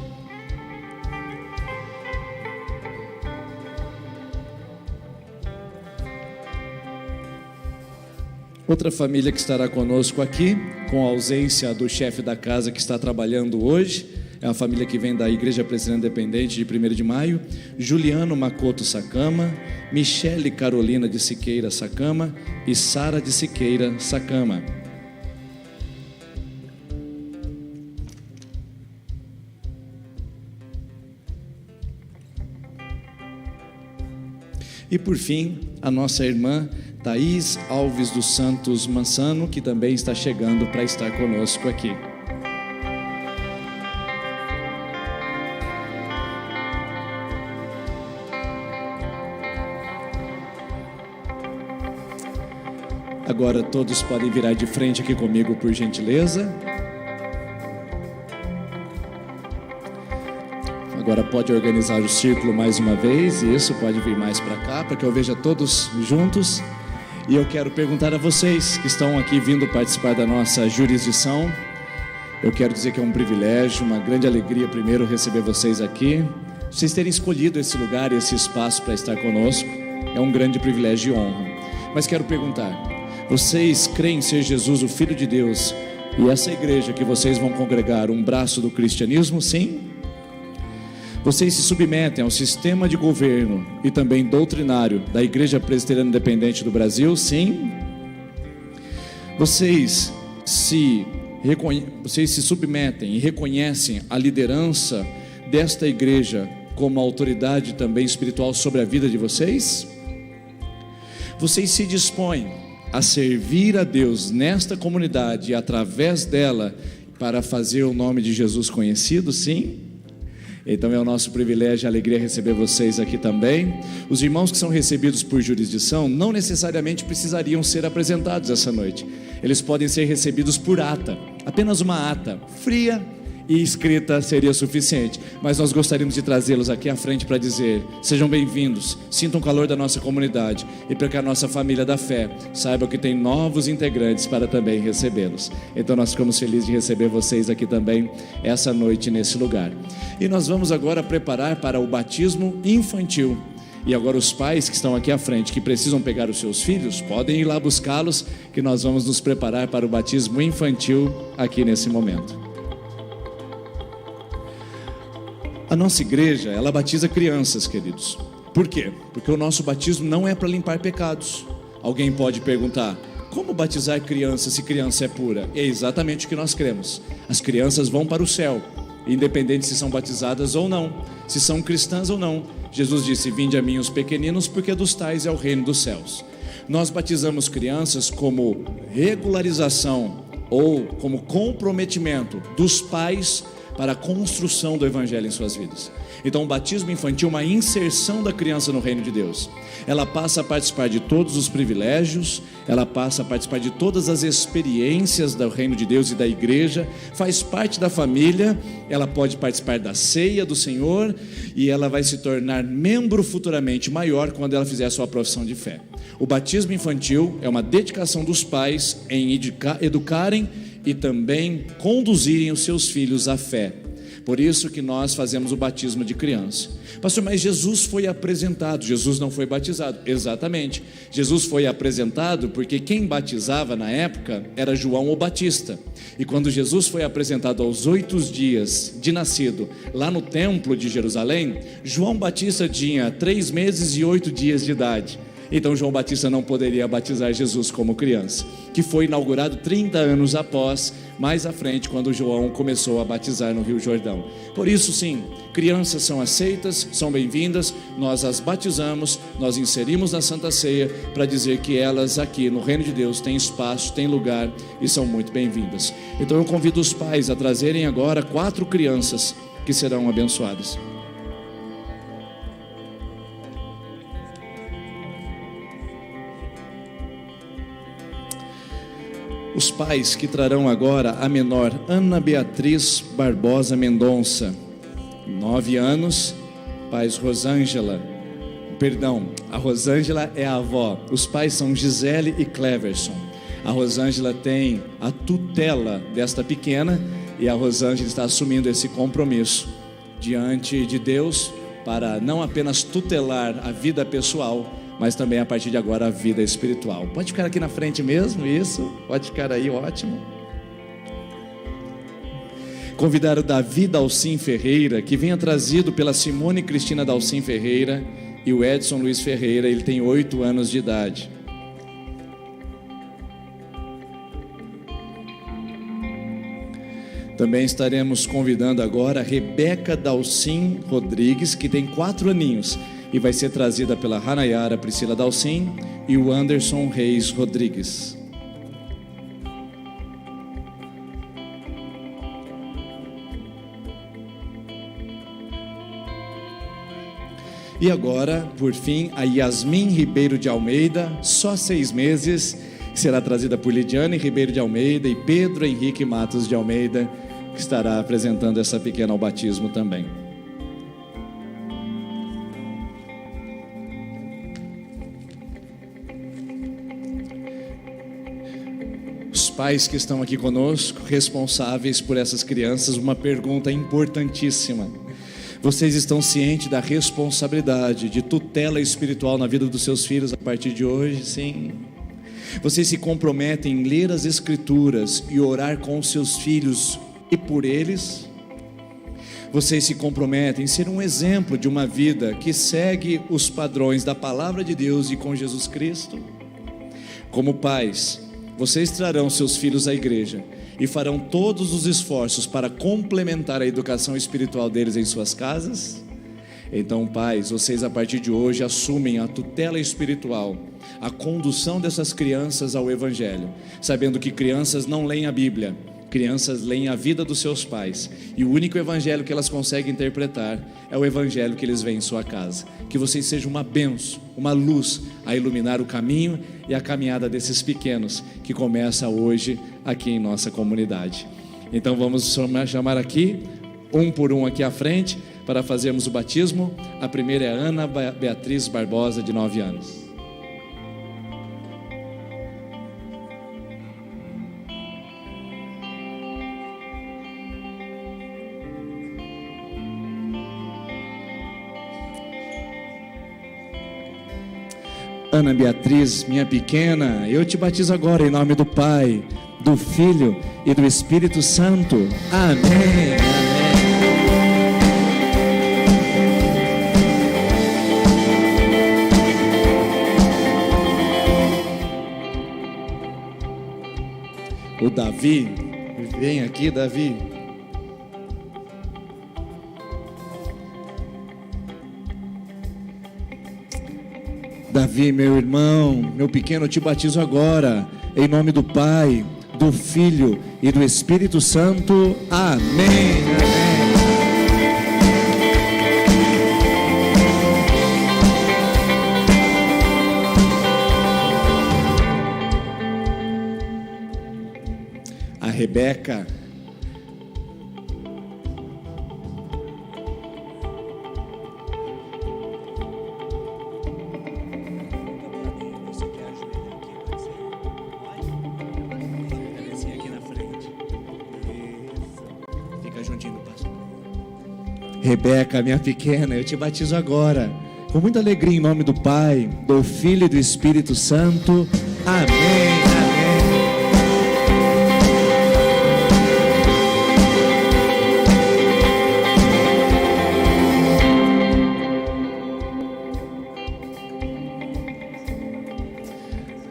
Outra família que estará conosco aqui, com a ausência do chefe da casa que está trabalhando hoje, é a família que vem da Igreja Presbiteriana Independente de 1º de Maio, Juliano Makoto Sakama, Michele Carolina de Siqueira Sakama e Sara de Siqueira Sakama. E por fim, a nossa irmã Thaís Alves dos Santos Mansano, que também está chegando para estar conosco aqui. Agora todos podem virar de frente aqui comigo, por gentileza. Agora pode organizar o círculo mais uma vez. Isso, pode vir mais para cá, para que eu veja todos juntos. E eu quero perguntar a vocês que estão aqui vindo participar da nossa jurisdição. Eu quero dizer que é um privilégio, uma grande alegria primeiro receber vocês aqui. Vocês terem escolhido esse lugar, esse espaço para estar conosco, é um grande privilégio e honra. Mas quero perguntar: vocês creem ser Jesus o Filho de Deus e essa igreja que vocês vão congregar um braço do cristianismo? Sim? Vocês se submetem ao sistema de governo e também doutrinário da Igreja Presbiteriana Independente do Brasil? Sim? Vocês se submetem e reconhecem a liderança desta igreja como autoridade também espiritual sobre a vida de vocês? Vocês se dispõem a servir a Deus nesta comunidade e através dela para fazer o nome de Jesus conhecido? Sim? Então é o nosso privilégio e alegria receber vocês aqui também. Os irmãos que são recebidos por jurisdição não necessariamente precisariam ser apresentados essa noite. Eles podem ser recebidos por ata. Apenas uma ata fria e escrita seria suficiente. Mas nós gostaríamos de trazê-los aqui à frente para dizer: sejam bem-vindos, sintam o calor da nossa comunidade e para que a nossa família da fé saiba que tem novos integrantes para também recebê-los. Então nós ficamos felizes de receber vocês aqui também essa noite nesse lugar. E nós vamos agora preparar para o batismo infantil. E agora os pais que estão aqui à frente, que precisam pegar os seus filhos, podem ir lá buscá-los, que nós vamos nos preparar para o batismo infantil aqui nesse momento. A nossa igreja, ela batiza crianças, queridos. Por quê? Porque o nosso batismo não é para limpar pecados. Alguém pode perguntar: como batizar criança se criança é pura? É exatamente o que nós cremos. As crianças vão para o céu, independente se são batizadas ou não, se são cristãs ou não. Jesus disse: vinde a mim os pequeninos, porque dos tais é o reino dos céus. Nós batizamos crianças como regularização ou como comprometimento dos pais para a construção do evangelho em suas vidas. Então o batismo infantil é uma inserção da criança no reino de Deus. Ela passa a participar de todos os privilégios, ela passa a participar de todas as experiências do reino de Deus e da igreja, faz parte da família, ela pode participar da ceia do Senhor e ela vai se tornar membro futuramente maior quando ela fizer a sua profissão de fé. O batismo infantil é uma dedicação dos pais em educarem e também conduzirem os seus filhos à fé. Por isso que nós fazemos o batismo de criança. Pastor, mas Jesus foi apresentado, Jesus não foi batizado. Exatamente, Jesus foi apresentado porque quem batizava na época era João o Batista. E quando Jesus foi apresentado aos 8 dias de nascido, lá no templo de Jerusalém, João Batista tinha 3 meses e 8 dias de idade. Então João Batista não poderia batizar Jesus como criança, que foi inaugurado 30 anos após, mais à frente, quando João começou a batizar no Rio Jordão. Por isso sim, crianças são aceitas, são bem-vindas, nós as batizamos, nós inserimos na Santa Ceia para dizer que elas aqui no reino de Deus têm espaço, têm lugar e são muito bem-vindas. Então eu convido os pais a trazerem agora 4 crianças que serão abençoadas. Os pais que trarão agora a menor Ana Beatriz Barbosa Mendonça, 9 anos, pais Rosângela, a Rosângela é a avó, os pais são Gisele e Cleverson. A Rosângela tem a tutela desta pequena e a Rosângela está assumindo esse compromisso diante de Deus para não apenas tutelar a vida pessoal, mas também a partir de agora a vida espiritual. Pode ficar aqui na frente mesmo, isso, pode ficar aí, ótimo. Convidar o Davi Dalcin Ferreira, que venha trazido pela Simone Cristina Dalcin Ferreira e o Edson Luiz Ferreira, ele tem 8 anos de idade. Também estaremos convidando agora a Rebeca Dalcin Rodrigues, que tem 4 aninhos, e vai ser trazida pela Ranayara Priscila Dalcin e o Anderson Reis Rodrigues. E agora, por fim, a Yasmin Ribeiro de Almeida, só 6 meses, que será trazida por Lidiane Ribeiro de Almeida e Pedro Henrique Matos de Almeida, que estará apresentando essa pequena ao batismo também. Os pais que estão aqui conosco, responsáveis por essas crianças, uma pergunta importantíssima. Vocês estão cientes da responsabilidade de tutela espiritual na vida dos seus filhos a partir de hoje? Sim. Vocês se comprometem em ler as Escrituras e orar com os seus filhos e por eles? Vocês se comprometem em ser um exemplo de uma vida que segue os padrões da Palavra de Deus e com Jesus Cristo? Como pais, vocês trarão seus filhos à igreja e farão todos os esforços para complementar a educação espiritual deles em suas casas? Então, pais, vocês a partir de hoje assumem a tutela espiritual, a condução dessas crianças ao Evangelho, sabendo que crianças não leem a Bíblia, crianças leem a vida dos seus pais, e o único evangelho que elas conseguem interpretar é o evangelho que eles veem em sua casa. Que vocês sejam uma bênção, uma luz a iluminar o caminho e a caminhada desses pequenos que começa hoje aqui em nossa comunidade. Então vamos chamar aqui, um por um aqui à frente, para fazermos o batismo. A primeira é Ana Beatriz Barbosa, de 9 anos. Ana Beatriz, minha pequena, eu te batizo agora em nome do Pai, do Filho e do Espírito Santo. Amém. O Davi, vem aqui, Davi. Davi, meu irmão, meu pequeno, eu te batizo agora, em nome do Pai, do Filho e do Espírito Santo. Amém. Amém. Rebeca. Fica juntinho do pastor. Rebeca, minha pequena, eu te batizo agora, com muita alegria, em nome do Pai, do Filho e do Espírito Santo. Amém, amém.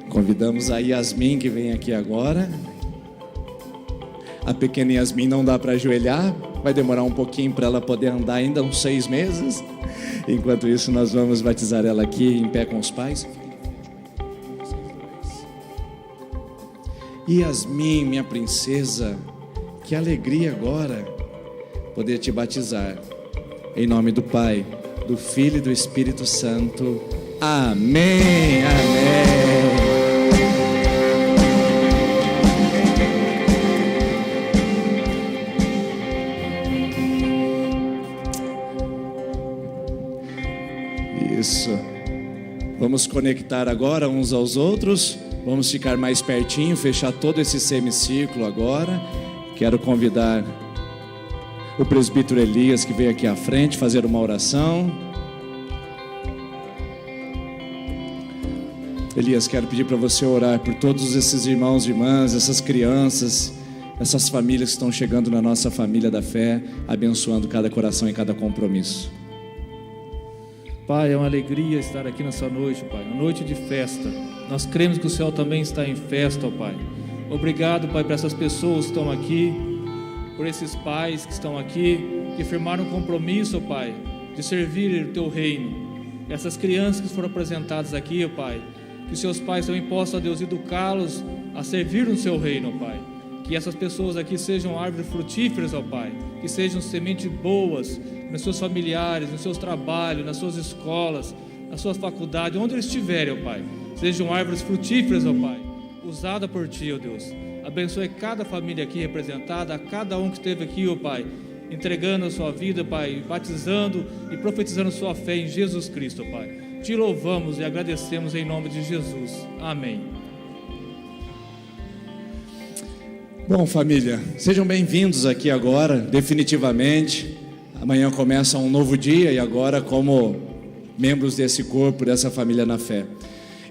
Convidamos a Yasmin, que vem aqui agora. A pequena Yasmin não dá para ajoelhar, vai demorar um pouquinho para ela poder andar ainda, uns 6 meses. Enquanto isso, nós vamos batizar ela aqui em pé com os pais. Yasmin, minha princesa, que alegria agora poder te batizar. Em nome do Pai, do Filho e do Espírito Santo. Amém, amém. Isso. Vamos conectar agora uns aos outros. Vamos ficar mais pertinho, fechar todo esse semicírculo agora. Quero convidar o presbítero Elias, que veio aqui à frente, fazer uma oração. Elias, quero pedir para você orar por todos esses irmãos e irmãs, essas crianças, essas famílias que estão chegando na nossa família da fé, abençoando cada coração e cada compromisso. Pai, é uma alegria estar aqui nessa noite, Pai, uma noite de festa. Nós cremos que o céu também está em festa, ó Pai. Obrigado, Pai, por essas pessoas que estão aqui, por esses pais que estão aqui, que firmaram um compromisso, ó Pai, de servir o Teu reino. Essas crianças que foram apresentadas aqui, ó Pai, que seus pais também possam, ó Deus, educá-los a servir no Seu reino, ó Pai. Que essas pessoas aqui sejam árvores frutíferas, ó Pai, que sejam sementes boas nos seus familiares, nos seus trabalhos, nas suas escolas, nas suas faculdades, onde eles estiverem, ó Pai. Sejam árvores frutíferas, ó Pai, usada por Ti, ó Deus. Abençoe cada família aqui representada, a cada um que esteve aqui, ó Pai, entregando a sua vida, Pai, batizando e profetizando sua fé em Jesus Cristo, ó Pai. Te louvamos e agradecemos em nome de Jesus. Amém. Bom, família, sejam bem-vindos aqui agora, definitivamente. Amanhã começa um novo dia e agora como membros desse corpo, dessa família na fé.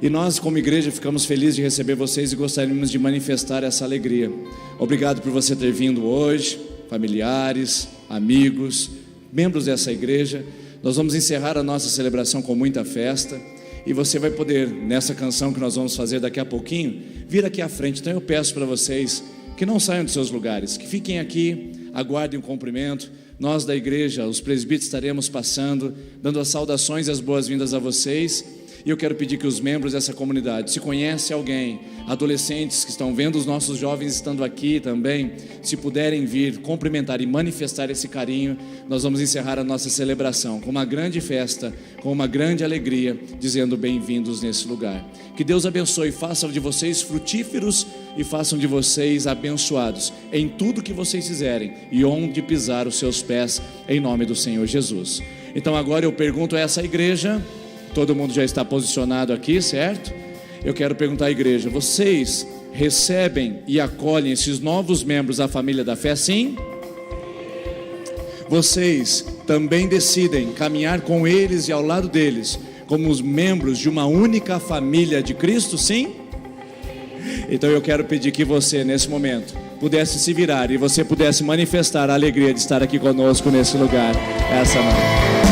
E nós, como igreja, ficamos felizes de receber vocês e gostaríamos de manifestar essa alegria. Obrigado por você ter vindo hoje, familiares, amigos, membros dessa igreja. Nós vamos encerrar a nossa celebração com muita festa e você vai poder, nessa canção que nós vamos fazer daqui a pouquinho, vir aqui à frente. Então eu peço para vocês que não saiam dos seus lugares, que fiquem aqui, aguardem o cumprimento. Nós da igreja, os presbíteros, estaremos passando, dando as saudações e as boas-vindas a vocês. E eu quero pedir que os membros dessa comunidade, se conhece alguém, adolescentes que estão vendo os nossos jovens estando aqui também, se puderem vir, cumprimentar e manifestar esse carinho, nós vamos encerrar a nossa celebração com uma grande festa, com uma grande alegria, dizendo bem-vindos nesse lugar. Que Deus abençoe, faça de vocês frutíferos e façam de vocês abençoados em tudo que vocês fizerem e onde pisar os seus pés, em nome do Senhor Jesus. Então agora eu pergunto a essa igreja, todo mundo já está posicionado aqui, certo? Eu quero perguntar à igreja, vocês recebem e acolhem esses novos membros da família da fé, sim? Vocês também decidem caminhar com eles e ao lado deles, como os membros de uma única família de Cristo, sim? Então eu quero pedir que você, nesse momento, pudesse se virar e você pudesse manifestar a alegria de estar aqui conosco nesse lugar, essa noite.